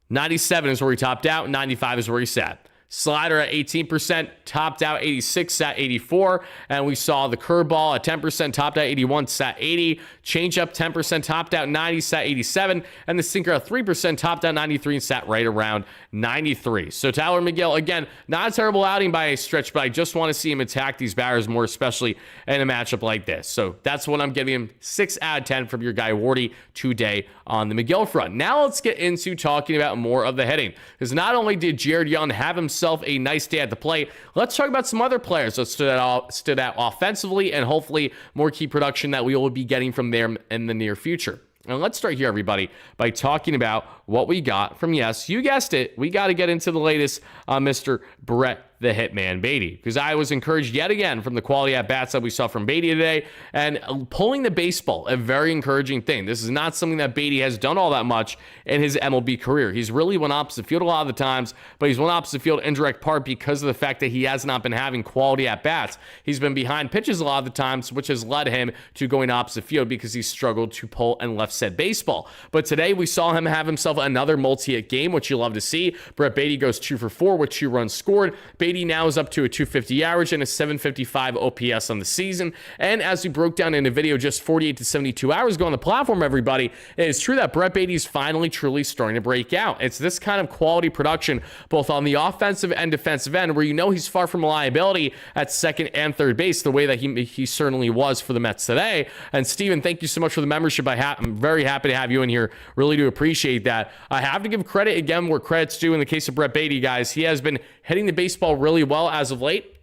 97 is where he topped out, 95 is where he sat. Slider at 18%, topped out 86, sat 84. And we saw the curveball at 10%, topped out 81, sat 80. Changeup 10%, topped out 90, sat 87. And the sinker at 3%, topped out 93, and sat right around 93. So Tyler McGill, again, not a terrible outing by a stretch, but I just want to see him attack these batters more, especially in a matchup like this. So that's what I'm giving him, 6 out of 10 from your guy Wardy today on the McGill front. Now let's get into talking about more of the hitting, because not only did Jared Young have himself a nice day at the plate, let's talk about some other players that stood out offensively, and hopefully more key production that we will be getting from them in the near future. And let's start here, everybody, by talking about what we got from, yes, you guessed it, we got to get into the latest on Mr. Brett the Hitman Beatty, because I was encouraged yet again from the quality at-bats that we saw from Beatty today, and pulling the baseball, a very encouraging thing. This is not something that Beatty has done all that much in his MLB career. He's really went opposite field a lot of the times, but he's went opposite field in direct part because of the fact that he has not been having quality at-bats. He's been behind pitches a lot of the times, which has led him to going opposite field because he's struggled to pull and left set baseball. But today we saw him have himself another multi-hit game, which you love to see. Brett Beatty goes 2 for 4 with 2 runs scored. Beatty now is up to a 250 average and a 755 OPS on the season. And as we broke down in a video just 48 to 72 hours ago on the platform, everybody, it is true that Brett Beatty's finally truly starting to break out. It's this kind of quality production, both on the offensive and defensive end, where you know he's far from a liability at second and third base, the way that he certainly was for the Mets today. And Steven, thank you so much for the membership. I'm very happy to have you in here. Really do appreciate that. I have to give credit again where credit's due in the case of Brett Beatty, guys. He has been hitting the baseball really well as of late.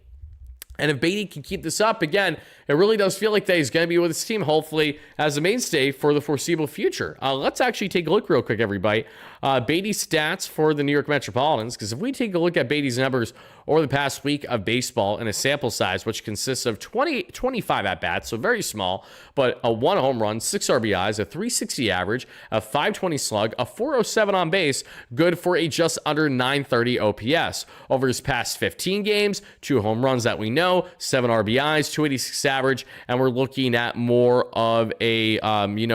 And if Beatty can keep this up, again, it really does feel like that he's going to be with his team, hopefully, as a mainstay for the foreseeable future. Let's actually take a look real quick, everybody. Beatty's stats for the New York Metropolitans, because if we take a look at Beatty's numbers over the past week of baseball in a sample size, which consists of 25 at-bats, so very small, but a 1 home run, 6 RBIs, a 360 average, a 520 slug, a 407 on base, good for a just under 930 OPS. Over his past 15 games, 2 home runs that we know, 7 RBIs, 286 average, and we're looking at more of a,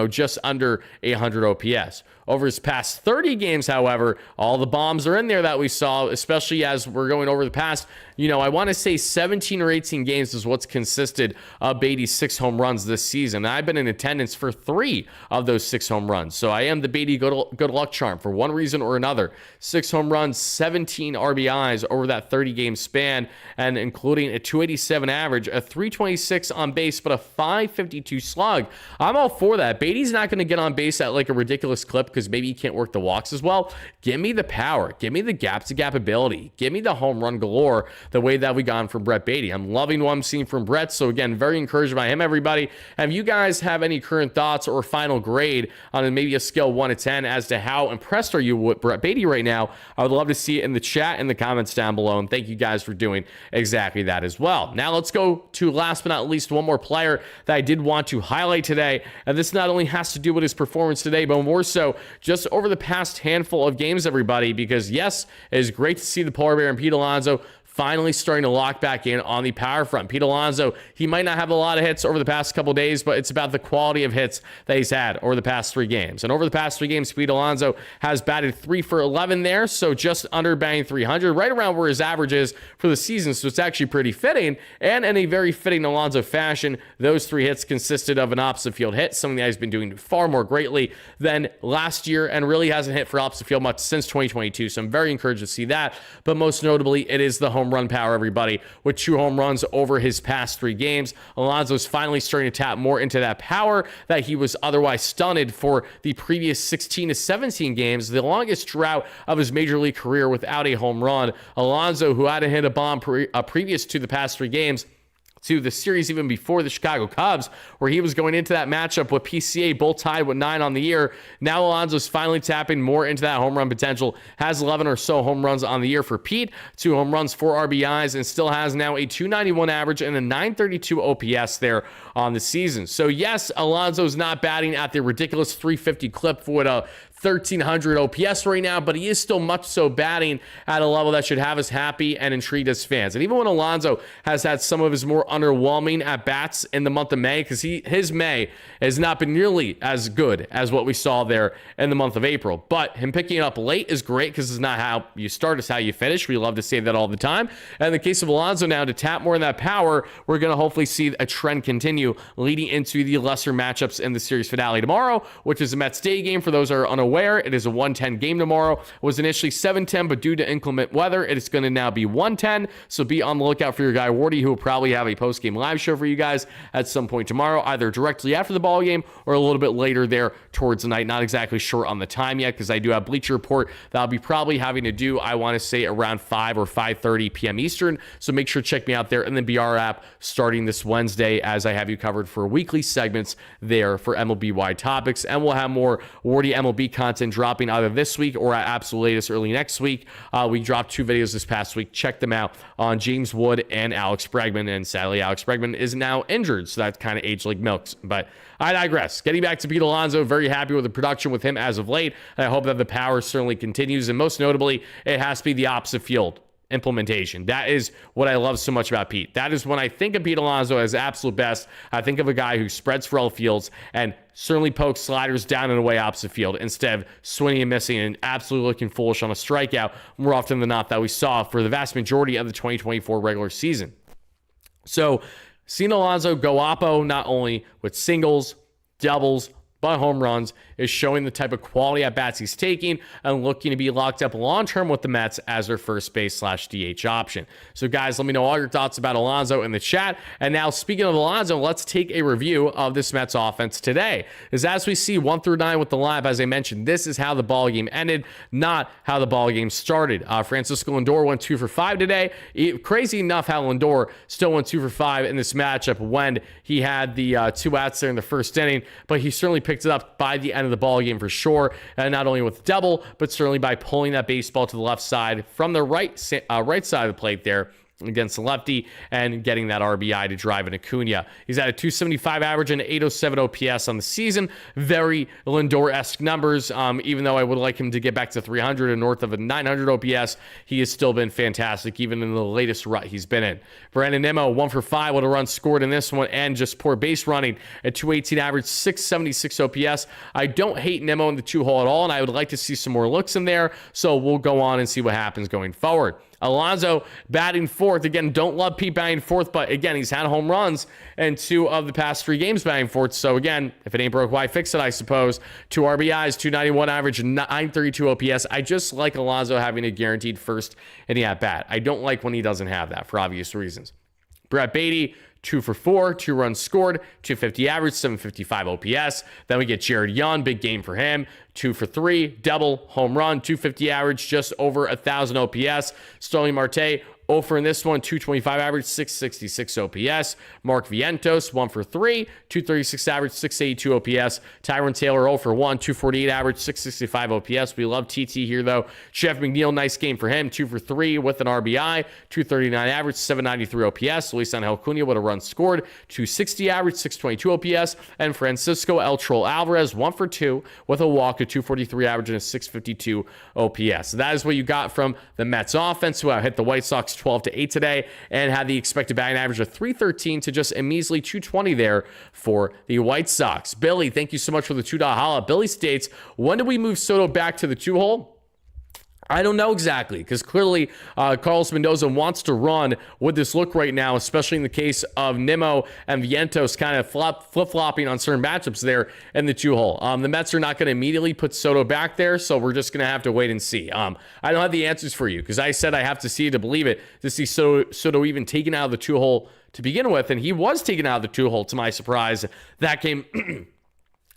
just under 100 OPS. Over his past 30 games, however, all the bombs are in there that we saw, especially as we're going over the past, I want to say 17 or 18 games is what's consisted of Beatty's 6 home runs this season. And I've been in attendance for 3 of those 6 home runs. So I am the Beatty good luck charm for one reason or another. 6 home runs, 17 RBIs over that 30-game span, and including a 287 average, a 326 on base, but a 552 slug. I'm all for that. Beatty's not going to get on base at like a ridiculous clip because maybe he can't work the walks as well. Give me the power. Give me the gap-to-gap ability. Give me the home run galore the way that we got from Brett Beatty. I'm loving what I'm seeing from Brett. So again, very encouraged by him, everybody. And if you guys have any current thoughts or final grade on maybe a scale 1 to 10 as to how impressed are you with Brett Beatty right now, I would love to see it in the chat, in the comments down below. And thank you guys for doing exactly that as well. Now let's go to, last but not least, one more player that I did want to highlight today. And this not only has to do with his performance today, but more so just over the past handful of games, everybody, because yes, it is great to see the polar bear and Pete Alonso finally starting to lock back in on the power front. Pete Alonso, he might not have a lot of hits over the past couple days, but it's about the quality of hits that he's had over the past 3 games. And over the past 3 games, Pete Alonso has batted 3 for 11 there, so just under batting 300, right around where his average is for the season, so it's actually pretty fitting. And in a very fitting Alonso fashion, those 3 hits consisted of an opposite field hit, something that he's been doing far more greatly than last year, and really hasn't hit for opposite field much since 2022, so I'm very encouraged to see that. But most notably, it is the home run power, everybody, with 2 home runs over his past 3 games. Alonso's finally starting to tap more into that power that he was otherwise stunted for the previous 16 to 17 games, the longest drought of his major league career without a home run. Alonso, who hadn't hit a bomb previous to the past 3 games, to the series even before the Chicago Cubs, where he was going into that matchup with PCA, both tied with 9 on the year. Now Alonso's finally tapping more into that home run potential, has 11 or so home runs on the year for Pete, 2 home runs, 4 RBIs, and still has now a 291 average and a 932 OPS there on the season. So yes, Alonso's not batting at the ridiculous 350 clip for a 1,300 OPS right now, but he is still much so batting at a level that should have us happy and intrigued as fans. And even when Alonso has had some of his more underwhelming at-bats in the month of May, because his May has not been nearly as good as what we saw there in the month of April. But him picking it up late is great because it's not how you start, it's how you finish. We love to say that all the time. And in the case of Alonso now, to tap more in that power, we're going to hopefully see a trend continue leading into the lesser matchups in the series finale tomorrow, which is a Mets day game. For those who are unaware, it is a 1:10 game tomorrow. It was initially 7:10, but due to inclement weather, it is going to now be 1:10. So be on the lookout for your guy Wardy, who will probably have a post-game live show for you guys at some point tomorrow, either directly after the ball game or a little bit later there towards the night. Not exactly sure on the time yet, because I do have Bleacher Report that I'll be probably having to do, I want to say, around 5 or 5:30 p.m. Eastern. So make sure to check me out there in the BR app starting this Wednesday, as I have you covered for weekly segments there for MLB-wide topics. And we'll have more Wardy MLB content dropping either this week or at absolute latest early next week. We dropped 2 videos this past week. Check them out on James Wood and Alex Bregman. And sadly, Alex Bregman is now injured, so that kind of aged like milk. But I digress. Getting back to Pete Alonso, very happy with the production with him as of late. I hope that the power certainly continues. And most notably, it has to be the opposite field implementation. That is what I love so much about Pete. That is when I think of Pete Alonso as absolute best. I think of a guy who spreads for all fields and certainly pokes sliders down and away opposite field instead of swinging and missing and absolutely looking foolish on a strikeout more often than not that we saw for the vast majority of the 2024 regular season. So seeing Alonso go oppo not only with singles, doubles, but home runs is showing the type of quality at bats he's taking and looking to be locked up long-term with the Mets as their first base/DH option. So guys, let me know all your thoughts about Alonso in the chat. And now, speaking of Alonso, let's take a review of this Mets offense today. As we see 1 through 9 with the lineup, as I mentioned, this is how the ball game ended, not how the ball game started. Francisco Lindor went 2 for 5 today. Crazy enough how Lindor still went 2 for 5 in this matchup when he had the 2 outs there in the first inning, but he certainly picked it up by the end of the ball game for sure, and not only with double, but certainly by pulling that baseball to the left side from the right side of the plate there against the lefty and getting that RBI to drive in Acuna. He's at a 275 average and 807 OPS on the season. Very Lindor-esque numbers. Even though I would like him to get back to 300 and north of a 900 OPS, he has still been fantastic, even in the latest rut he's been in. Brandon Nimmo, 1 for 5 with a run scored in this one and just poor base running at 218 average, 676 OPS. I don't hate Nimmo in the 2-hole at all, and I would like to see some more looks in there, so we'll go on and see what happens going forward. Alonso batting fourth. Again, don't love Pete batting fourth, but again, he's had home runs in 2 of the past 3 games batting fourth. So again, if it ain't broke, why fix it, I suppose. 2 RBIs, 291 average, 932 OPS. I just like Alonso having a guaranteed first inning at bat. I don't like when he doesn't have that for obvious reasons. Brett Beatty, 2 for 4, 2 runs scored, 250 average, 755 OPS. Then we get Jared Young, big game for him, 2 for 3, double, home run, 250 average, just over 1,000 OPS. Starling Marte, 0 for in this one, 225 average, 666 OPS. Mark Vientos, 1 for 3, 236 average, 682 OPS. Tyron Taylor, 0 for 1, 248 average, 665 OPS. We love TT here, though. Jeff McNeil, nice game for him, 2 for 3 with an RBI, 239 average, 793 OPS. Luis Angel Acuna with a run scored, 260 average, 622 OPS. And Francisco El Troll Alvarez, 1 for 2 with a walk, a 243 average, and a 652 OPS. So that is what you got from the Mets offense, who hit the White Sox 12-8 today and had the expected batting average of 313 to just a measly 220 there for the White Sox. Billy, thank you so much for the $2 holla. Billy states, when do we move Soto back to the 2-hole? I don't know exactly, because clearly Carlos Mendoza wants to run with this look right now, especially in the case of Nimmo and Vientos kind of flip-flopping on certain matchups there in the 2-hole. The Mets are not going to immediately put Soto back there, so we're just going to have to wait and see. I don't have the answers for you, because I said I have to see it to believe it, to see Soto even taken out of the 2-hole to begin with, and he was taken out of the 2-hole to my surprise. That came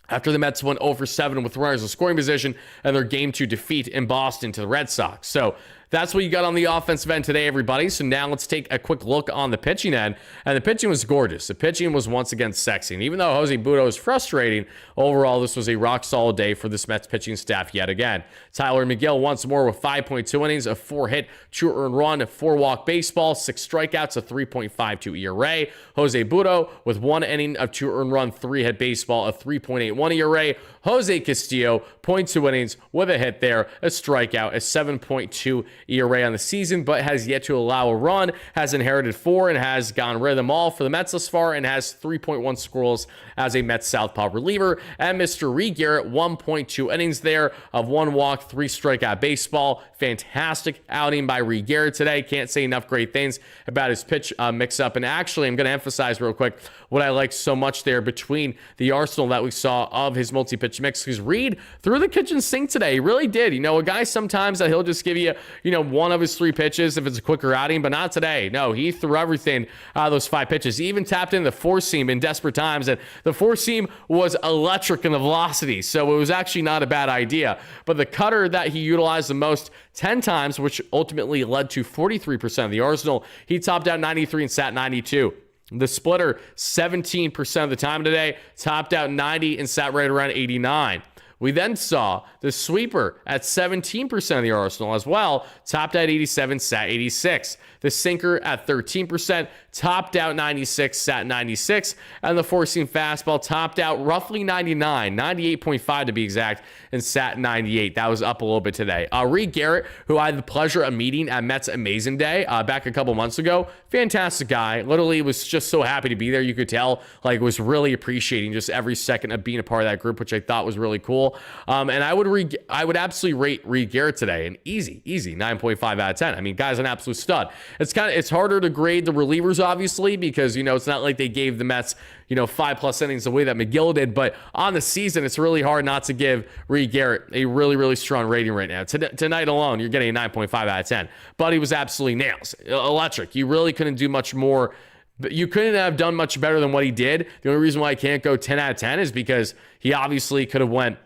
after the Mets went 0 for 7 with runners in scoring position and their Game 2 defeat in Boston to the Red Sox. So that's what you got on the offensive end today, everybody. So now let's take a quick look on the pitching end. And the pitching was gorgeous. The pitching was once again sexy. And even though Jose Butto is frustrating, overall, this was a rock-solid day for this Mets pitching staff yet again. Tyler McGill once more with 5.2 innings, a 4-hit, 2-earned run, a 4-walk baseball, 6 strikeouts, a 3.52 ERA. Jose Butto with 1 inning of 2-earned run, 3-hit baseball, a 3.81 ERA. Jose Castillo 0.2 innings with a hit there, a strikeout, a 7.2 ERA on the season, but has yet to allow a run, has inherited 4 and has gotten rid of them all for the Mets thus far, and has 3.1 scoreless as a Mets southpaw reliever. And Mr. Reed Garrett, 1.2 innings there of 1 walk, 3 strikeout baseball. Fantastic outing by Reed Garrett today. Can't say enough great things about his pitch mix-up. And actually, I'm going to emphasize real quick what I liked so much there between the arsenal that we saw of his multi-pitch mix, because Reed threw the kitchen sink today. He really did. A guy sometimes that he'll just give you, one of his 3 pitches if it's a quicker outing, but not today. No, he threw everything out of those 5 pitches. He even tapped in the 4-seam in desperate times, and the 4-seam was electric in the velocity, so it was actually not a bad idea. But the cutter that he utilized the most, 10 times, which ultimately led to 43% of the arsenal, he topped out 93 and sat 92. The splitter, 17% of the time today, topped out 90 and sat right around 89. We then saw the sweeper at 17% of the arsenal as well, topped out 87, sat 86. The sinker at 13%, topped out 96, sat 96. And the 4-seam fastball topped out roughly 99, 98.5 to be exact, and sat 98. That was up a little bit today. Reed Garrett, who I had the pleasure of meeting at Mets Amazing Day back a couple months ago, fantastic guy. Literally was just so happy to be there. You could tell, was really appreciating just every second of being a part of that group, which I thought was really cool. And I would absolutely rate Reed Garrett today an easy 9.5 out of 10. I mean, guy's an absolute stud. It's harder to grade the relievers, obviously, because it's not like they gave the Mets 5+ innings the way that McGill did, but on the season it's really hard not to give Reed Garrett a really, really strong rating right now. Tonight alone you're getting a 9.5 out of 10, but he was absolutely nails, electric. You really couldn't do much more. But you couldn't have done much better than what he did. The only reason why I can't go 10 out of 10 is because he obviously could have went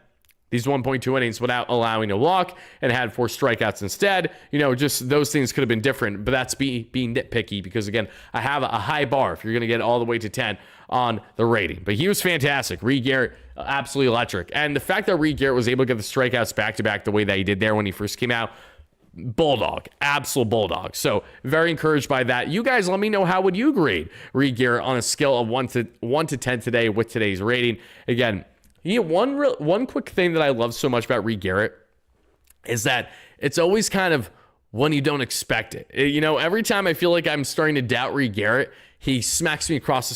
these 1.2 innings without allowing a walk and had 4 strikeouts instead. Just those things could have been different, but that's being nitpicky because, again, I have a high bar if you're going to get all the way to 10 on the rating. But he was fantastic. Reed Garrett, absolutely electric. And the fact that Reed Garrett was able to get the strikeouts back-to-back the way that he did there when he first came out, bulldog, absolute bulldog. So very encouraged by that. You guys, let me know, how would you grade Reed Garrett on a scale of 1 to 10 today with today's rating? Again, one quick thing that I love so much about Reed Garrett is that it's always kind of when you don't expect it. Every time I feel like I'm starting to doubt Reed Garrett, he smacks me across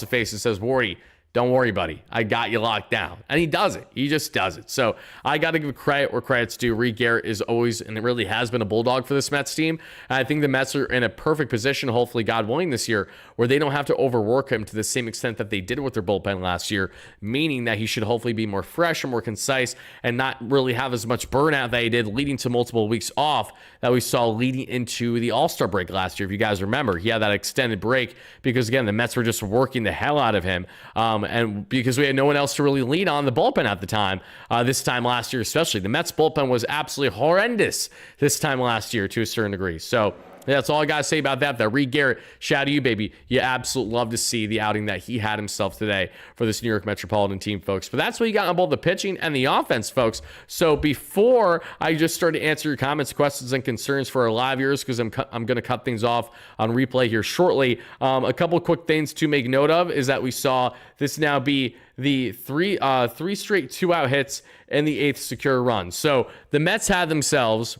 the face and says, "Wardy, don't worry, buddy. I got you locked down." And he does it. He just does it. So I got to give credit where credit's due. Reed Garrett is always, and it really has been, a bulldog for this Mets team. And I think the Mets are in a perfect position, hopefully, God willing, this year, where they don't have to overwork him to the same extent that they did with their bullpen last year, meaning that he should hopefully be more fresh and more concise and not really have as much burnout that he did, leading to multiple weeks off that we saw leading into the All-Star break last year. If you guys remember, he had that extended break because, again, the Mets were just working the hell out of him. And because we had no one else to really lean on the bullpen at the time, this time last year especially. The Mets bullpen was absolutely horrendous this time last year to a certain degree. So that's all I got to say about that. That Reed Garrett, shout out to you, baby. You absolutely love to see the outing that he had himself today for this New York Metropolitan team, folks. But that's what you got on both the pitching and the offense, folks. So before I just start to answer your comments, questions, and concerns for our live viewers, because I'm going to cut things off on replay here shortly, a couple quick things to make note of is that we saw this now be the three straight 2-out hits in the 8th secure run. So the Mets had themselves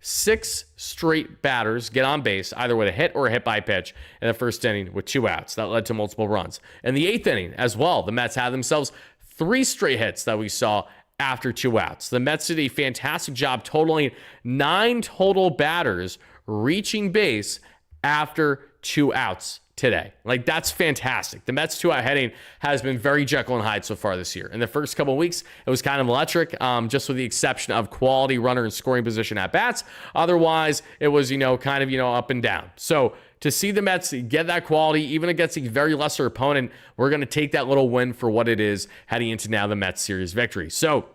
6 straight batters get on base, either with a hit or a hit by pitch in the first inning with 2 outs. That led to multiple runs. In the 8th inning as well, the Mets had themselves 3 straight hits that we saw after 2 outs. The Mets did a fantastic job totaling 9 total batters reaching base after 2 outs today. That's fantastic. The Mets 2-out hitting has been very Jekyll and Hyde so far this year. In the first couple of weeks, it was kind of electric, just with the exception of quality runner and scoring position at bats. Otherwise, it was, kind of, up and down. So to see the Mets get that quality, even against a very lesser opponent, we're going to take that little win for what it is heading into now the Mets series victory. So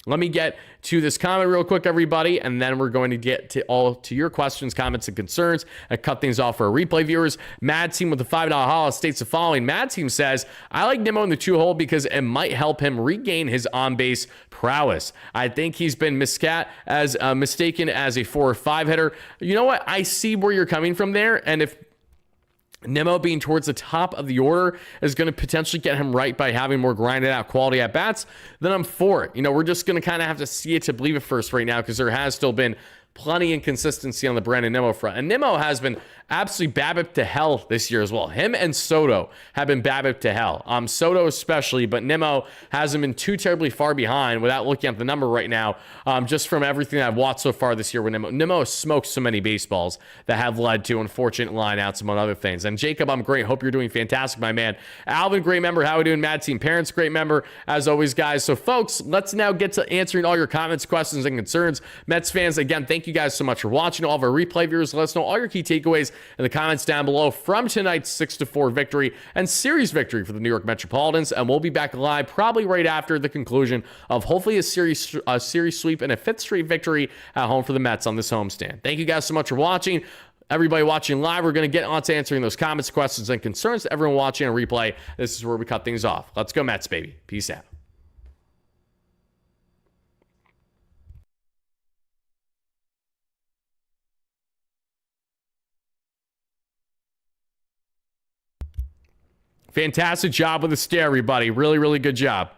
let me get to this comment real quick, everybody, and then we're going to get to your questions, comments, and concerns and cut things off for our replay viewers. Mad Team with the $5 holla states the following. Mad Team says, "I like Nimmo in the 2-hole because it might help him regain his on-base prowess. I think he's been mistaken as a 4 or 5 hitter." You know what? I see where you're coming from there, and if Nimmo being towards the top of the order is going to potentially get him right by having more grinded out quality at bats. Then I'm for it. We're just going to kind of have to see it to believe it first right now, because there has still been plenty inconsistency on the Brandon Nimmo front. And Nimmo has been absolutely BABIP to hell this year as well. Him and Soto have been BABIP to hell. Soto especially, but Nimmo hasn't been too terribly far behind without looking at the number right now, just from everything I've watched so far this year with Nimmo. Nimmo has smoked so many baseballs that have led to unfortunate lineouts, among other things. And Jacob, I'm great. Hope you're doing fantastic, my man. Alvin, great member. How are we doing? Mad Team Parents, great member, as always, guys. So, folks, let's now get to answering all your comments, questions, and concerns. Mets fans, again, thank you guys so much for watching. All of our replay viewers, let us know all your key takeaways in the comments down below from tonight's 6-4 victory and series victory for the New York Metropolitans. And we'll be back live probably right after the conclusion of hopefully a series sweep and a 5th straight victory at home for the Mets on this homestand. Thank you guys so much for watching. Everybody watching live, we're going to get on to answering those comments, questions, and concerns. Everyone watching on replay, this is where we cut things off. Let's go Mets, baby. Peace out. Fantastic job with the stare, everybody. Really, really good job.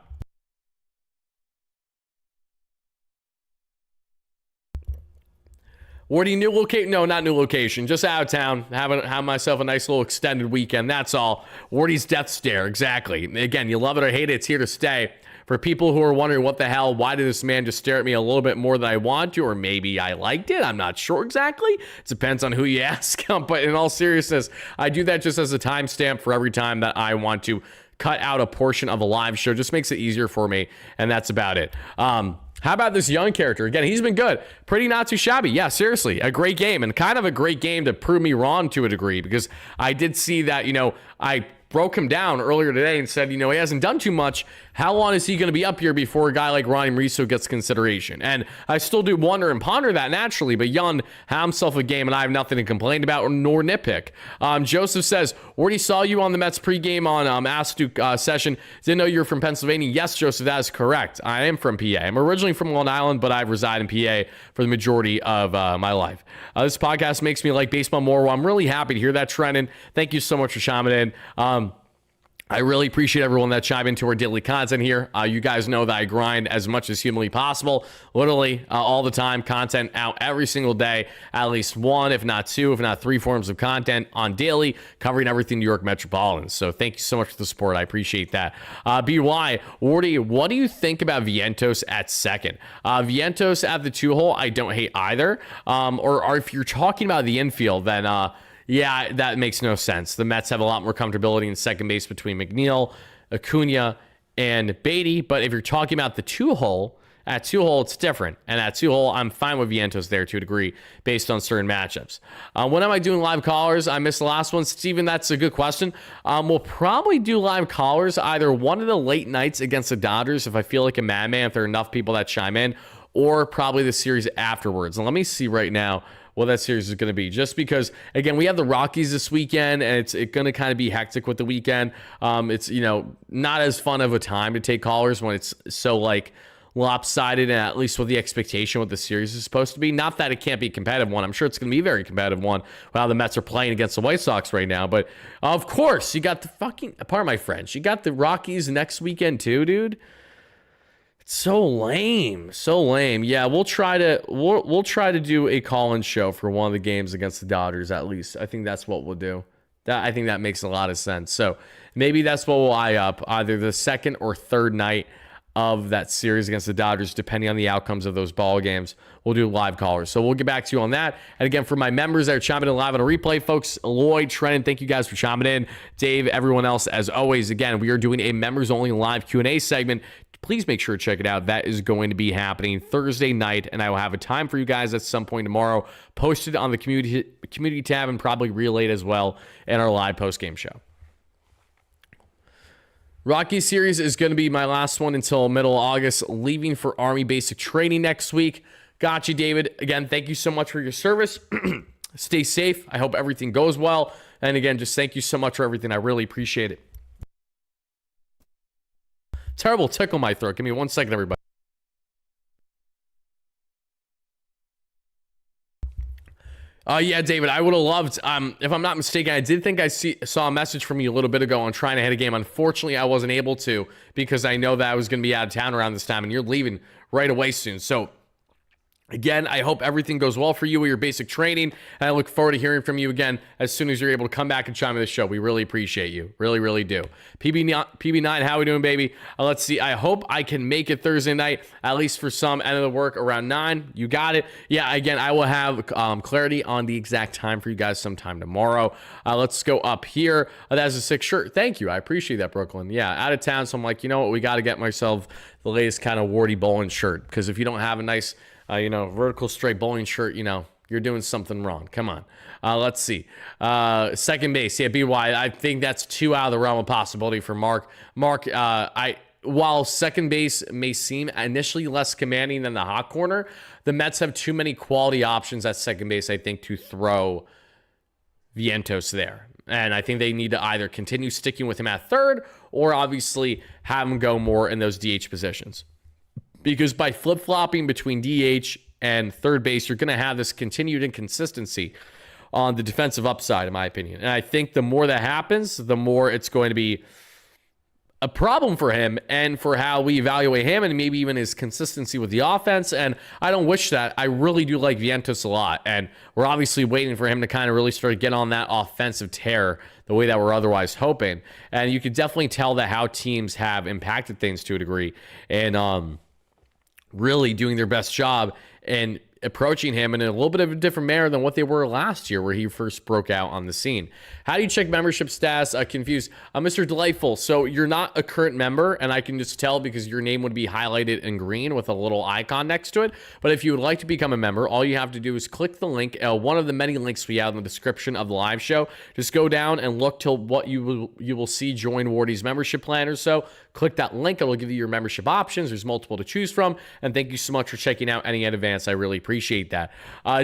Wardy, new location? No, not new location. Just out of town. Have myself a nice little extended weekend. That's all. Wardy's death stare. Exactly. Again, you love it or hate it. It's here to stay. For people who are wondering what the hell, why did this man just stare at me a little bit more than I want to, or maybe I liked it? I'm not sure exactly. It depends on who you ask. But in all seriousness, I do that just as a timestamp for every time that I want to cut out a portion of a live show. Just makes it easier for me, and that's about it. How about this young character? Again, he's been good. Pretty not too shabby. Yeah, seriously. A great game, and kind of a great game to prove me wrong to a degree, because I did see that, I broke him down earlier today and said, he hasn't done too much. How long is he going to be up here before a guy like Ronnie Mauricio gets consideration? And I still do wonder and ponder that naturally, but Young had himself a game, and I have nothing to complain about nor nitpick. Joseph says, already saw you on the Mets pregame on Astute session. Didn't know you're from Pennsylvania. Yes, Joseph, that is correct. I am from PA. I'm originally from Long Island, but I've resided in PA for the majority of my life. This podcast makes me like baseball more. Well, I'm really happy to hear that, Trennan. Thank you so much for chiming in. I really appreciate everyone that chimed into our daily content here. You guys know that I grind as much as humanly possible, literally all the time, content out every single day, at least one, if not two, if not three forms of content on daily, covering everything New York Metropolitans. So thank you so much for the support. I appreciate that. BY, Wardy, what do you think about Vientos at second? Vientos at the 2-hole, I don't hate either. Or if you're talking about the infield, then yeah, that makes no sense. The Mets have a lot more comfortability in second base between McNeil, Acuna, and Beatty. But if you're talking about the 2-hole, at 2-hole, it's different. And at 2-hole, I'm fine with Vientos there to a degree based on certain matchups. When am I doing live callers? I missed the last one. Steven, that's a good question. We'll probably do live callers either one of the late nights against the Dodgers if I feel like a madman, if there are enough people that chime in, or probably the series afterwards. And let me see right now what that series is going to be, just because, again, we have the Rockies this weekend, and it's going to kind of be hectic with the weekend. It's, not as fun of a time to take callers when it's so, lopsided, and at least with the expectation what the series is supposed to be. Not that it can't be a competitive one. I'm sure it's going to be a very competitive one while the Mets are playing against the White Sox right now. But, of course, you got the pardon my French, you got the Rockies next weekend too, dude. It's so lame. Yeah, we'll try to do a call-in show for one of the games against the Dodgers at least. I think that's what we'll do. I think that makes a lot of sense. So maybe that's what we'll eye up, either the second or third night of that series against the Dodgers, depending on the outcomes of those ball games. We'll do live callers. So we'll get back to you on that. And again, for my members that are chiming in live on a replay, folks, Lloyd, Trennan, thank you guys for chiming in. Dave, everyone else, as always, again, we are doing a members-only live Q&A segment. Please make sure to check it out. That is going to be happening Thursday night, and I will have a time for you guys at some point tomorrow, posted on the community tab and probably relayed as well in our live post-game show. Rocky series is going to be my last one until middle of August, leaving for Army basic training next week. Got you, David. Again, thank you so much for your service. Stay safe. I hope everything goes well. And again, just thank you so much for everything. I really appreciate it. Terrible tickle in my throat. Give me 1 second, everybody. Yeah, David, I would have loved, if I'm not mistaken, I did think I saw a message from you a little bit ago on trying to hit a game. Unfortunately, I wasn't able to because I know that I was going to be out of town around this time, and you're leaving right away soon. So, again, I hope everything goes well for you with your basic training, and I look forward to hearing from you again as soon as you're able to come back and chime in the show. We really appreciate you. Really, really do. PB9, how we doing, baby? Let's see. I hope I can make it Thursday night, at least for some end of the work around 9. You got it. Yeah, again, I will have clarity on the exact time for you guys sometime tomorrow. Let's go up here. That's a sick shirt. Thank you. I appreciate that, Brooklyn. Yeah, out of town, so I'm like, you know what? We got to get myself the latest kind of Wardy bowling shirt, because if you don't have a nice vertical straight bowling shirt, you're doing something wrong. Come on. Let's see. Second base. Yeah, BY. I think that's 2 out of the realm of possibility for Mark. While second base may seem initially less commanding than the hot corner, the Mets have too many quality options at second base, I think, to throw Vientos there. And I think they need to either continue sticking with him at third or obviously have him go more in those DH positions. Because by flip-flopping between DH and third base, you're going to have this continued inconsistency on the defensive upside, in my opinion. And I think the more that happens, the more it's going to be a problem for him and for how we evaluate him and maybe even his consistency with the offense. And I don't wish that. I really do like Vientos a lot. And we're obviously waiting for him to kind of really start to get on that offensive tear the way that we're otherwise hoping. And you could definitely tell that how teams have impacted things to a degree. And, really doing their best job and approaching him in a little bit of a different manner than what they were last year where he first broke out on the scene. How do you check membership status? Confused. Mr. Delightful, so you're not a current member, and I can just tell because your name would be highlighted in green with a little icon next to it. But if you would like to become a member, all you have to do is click the link, one of the many links we have in the description of the live show. Just go down and look till what you will see join Wardy's membership plan or so. Click that link. It will give you your membership options. There's multiple to choose from. And thank you so much for checking out any in advance. I really appreciate that.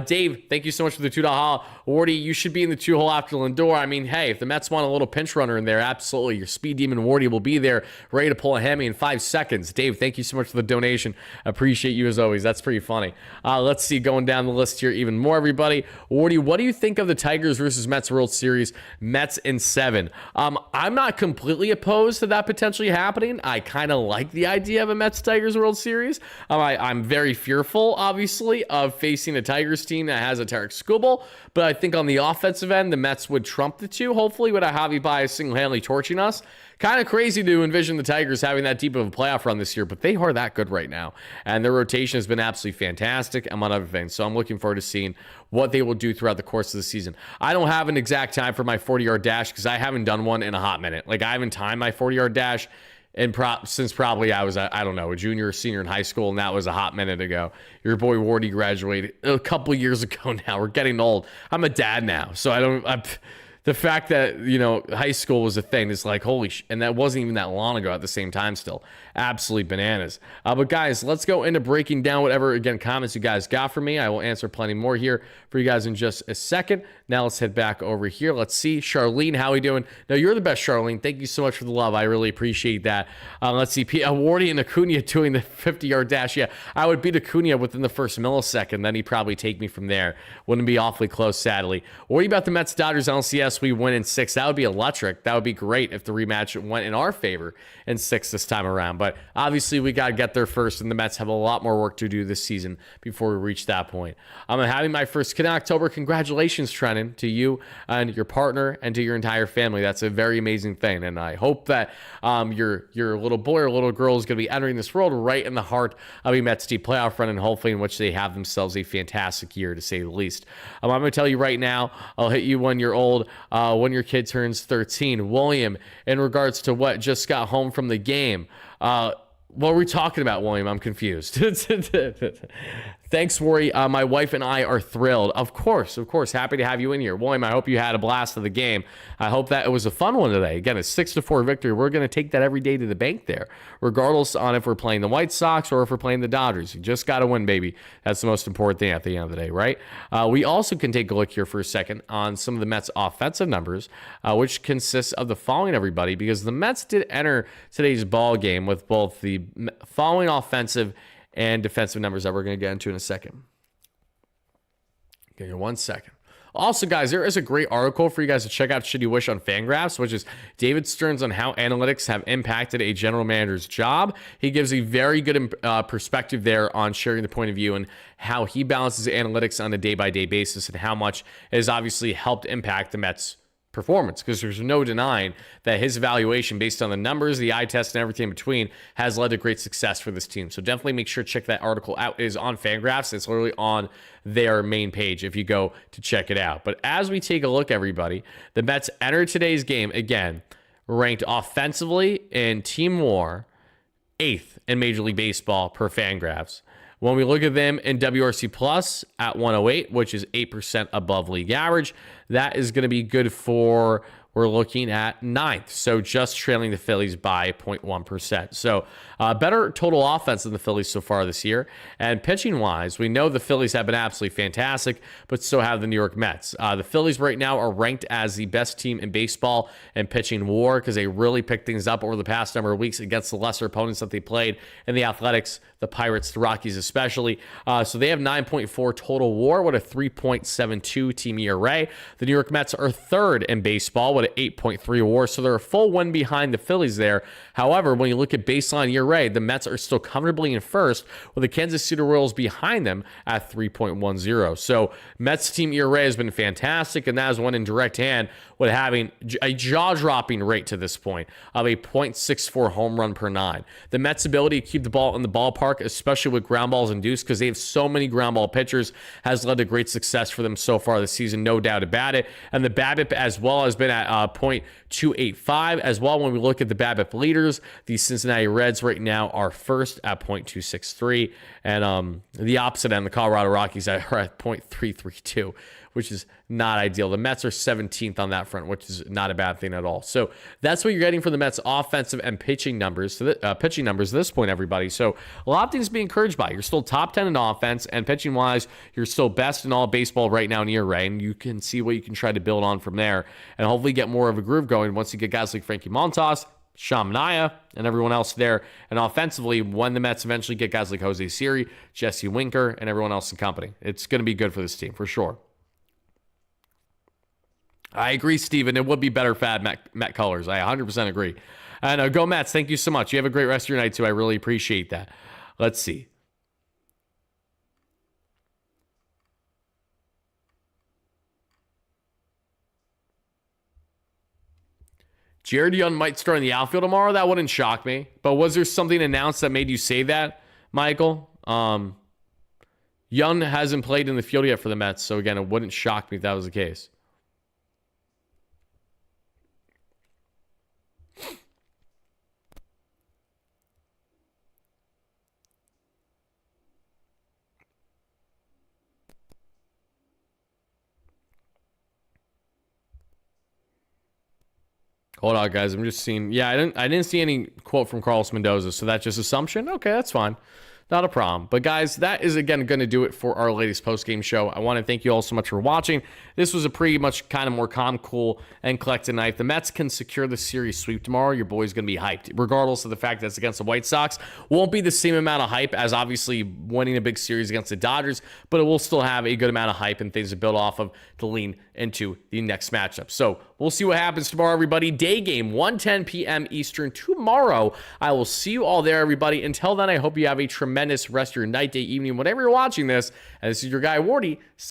Dave, thank you so much for the $2 haul. Wardy, you should be in the 2-hole after Lindor. I mean, hey, if the Mets want a little pinch runner in there, absolutely. Your speed demon Wardy will be there, ready to pull a hammy in 5 seconds. Dave, thank you so much for the donation. Appreciate you as always. That's pretty funny. Let's see, going down the list here even more, everybody. Wardy, what do you think of the Tigers versus Mets World Series? Mets in 7. I'm not completely opposed to that potentially happening. I kind of like the idea of a Mets-Tigers World Series. I'm very fearful, obviously, of facing a Tigers team that has a Tarek Skubal, but I think on the offensive end, the Mets would trump the two, hopefully, without Javi Baez single-handedly torching us. Kind of crazy to envision the Tigers having that deep of a playoff run this year, but they are that good right now, and their rotation has been absolutely fantastic, among other things, so I'm looking forward to seeing what they will do throughout the course of the season. I don't have an exact time for my 40-yard dash because I haven't done one in a hot minute. Like, I haven't timed my 40-yard dash since probably I was, I don't know, a junior or senior in high school, and that was a hot minute ago. Your boy Wardy graduated a couple years ago now. We're getting old. I'm a dad now, so the fact that, high school was a thing is like, holy and that wasn't even that long ago at the same time still. Absolutely bananas. But guys, let's go into breaking down whatever, again, comments you guys got for me. I will answer plenty more here for you guys in just a second. Now let's head back over here. Let's see. Charlene, how we doing? No, you're the best, Charlene. Thank you so much for the love. I really appreciate that. Let's see. Wardy and Acuna doing the 50-yard dash. Yeah, I would beat Acuna within the first millisecond. Then he'd probably take me from there. Wouldn't be awfully close, sadly. What about the Mets-Dodgers LCS? We win in 6. That would be electric. That would be great if the rematch went in our favor in 6 this time around. But obviously, we got to get there first, and the Mets have a lot more work to do this season before we reach that point. I'm having my first kid in October. Congratulations, Trennan, to you and your partner and to your entire family. That's a very amazing thing, and I hope that your little boy or little girl is going to be entering this world right in the heart of a Mets deep playoff run, and hopefully in which they have themselves a fantastic year, to say the least. I'm going to tell you right now, I'll hit you when you're old, when your kid turns 13. William, in regards to what just got home from the game, what are we talking about, William? I'm confused. Thanks, Worry. My wife and I are thrilled. Of course. Happy to have you in here. William, I hope you had a blast of the game. I hope that it was a fun one today. Again, a 6-4 victory. We're going to take that every day to the bank there, regardless on if we're playing the White Sox or if we're playing the Dodgers. You just got to win, baby. That's the most important thing at the end of the day, right? We also can take a look here for a second on some of the Mets' offensive numbers, which consists of the following, everybody, because the Mets did enter today's ball game with both the following offensive and defensive numbers that we're going to get into in a second. Give me 1 second. Also, guys, there is a great article for you guys to check out should you wish on Fangraphs, which is David Stearns on how analytics have impacted a general manager's job. He gives a very good perspective there on sharing the point of view and how he balances analytics on a day-by-day basis and how much it has obviously helped impact the Mets' performance, because there's no denying that his evaluation based on the numbers, the eye test, and everything in between has led to great success for this team. So definitely make sure to check that article out. It is on Fangraphs. It's literally on their main page if you go to check it out. But as we take a look, everybody, the Mets enter today's game, again, ranked offensively in Team WAR, 8th in Major League Baseball per Fangraphs. When we look at them in WRC Plus at 108, which is 8% above league average, that is going to be good for, we're looking at 9th. So just trailing the Phillies by 0.1%. So better total offense than the Phillies so far this year. And pitching-wise, we know the Phillies have been absolutely fantastic, but so have the New York Mets. The Phillies right now are ranked as the best team in baseball in pitching WAR because they really picked things up over the past number of weeks against the lesser opponents that they played in the Athletics, the Pirates, the Rockies especially. So they have 9.4 total WAR with a 3.72 team ERA. The New York Mets are 3rd in baseball with an 8.3 WAR, so they're a full one behind the Phillies there. However, when you look at baseline ERA, the Mets are still comfortably in first, with the Kansas City Royals behind them at 3.10. So Mets team ERA has been fantastic, and that is one in direct hand with having a jaw-dropping rate to this point of a .64 home run per 9. The Mets' ability to keep the ball in the ballpark, especially with ground balls induced, because they have so many ground ball pitchers, has led to great success for them so far this season, no doubt about it. And the BABIP as well has been at .285 as well. When we look at the BABIP leaders, the Cincinnati Reds right now are first at .263, and the opposite end, the Colorado Rockies are at .332, which is not ideal. The Mets are 17th on that front, which is not a bad thing at all. So that's what you're getting from the Mets' offensive and pitching numbers to this point, everybody. So a lot of things to be encouraged by. You're still top 10 in offense, and pitching-wise, you're still best in all baseball right now in ERA, and you can see what you can try to build on from there and hopefully get more of a groove going once you get guys like Frankie Montas, Sean Manaea, and everyone else there. And offensively, when the Mets eventually get guys like Jose Siri, Jesse Winker, and everyone else in company, it's going to be good for this team for sure. I agree, Steven. It would be better fad Met colors. I 100% agree. And go Mets. Thank you so much. You have a great rest of your night, too. I really appreciate that. Let's see. Jared Young might start in the outfield tomorrow. That wouldn't shock me. But was there something announced that made you say that, Michael? Young hasn't played in the field yet for the Mets. So, again, it wouldn't shock me if that was the case. Hold on, guys. I'm just seeing. Yeah, I didn't see any quote from Carlos Mendoza, so that's just assumption. Okay, that's fine. Not a problem. But guys, that is again going to do it for our latest post-game show. I want to thank you all so much for watching. This was a pretty much kind of more calm, cool, and collected night. If the Mets can secure the series sweep tomorrow, your boy's going to be hyped. Regardless of the fact that it's against the White Sox, won't be the same amount of hype as obviously winning a big series against the Dodgers, but it will still have a good amount of hype and things to build off of to lean into the next matchup. So we'll see what happens tomorrow, everybody. Day game, 1:10 p.m. Eastern tomorrow. I will see you all there, everybody. Until then, I hope you have a tremendous rest of your night, day, evening, whatever you're watching this. And this is your guy, Wardy.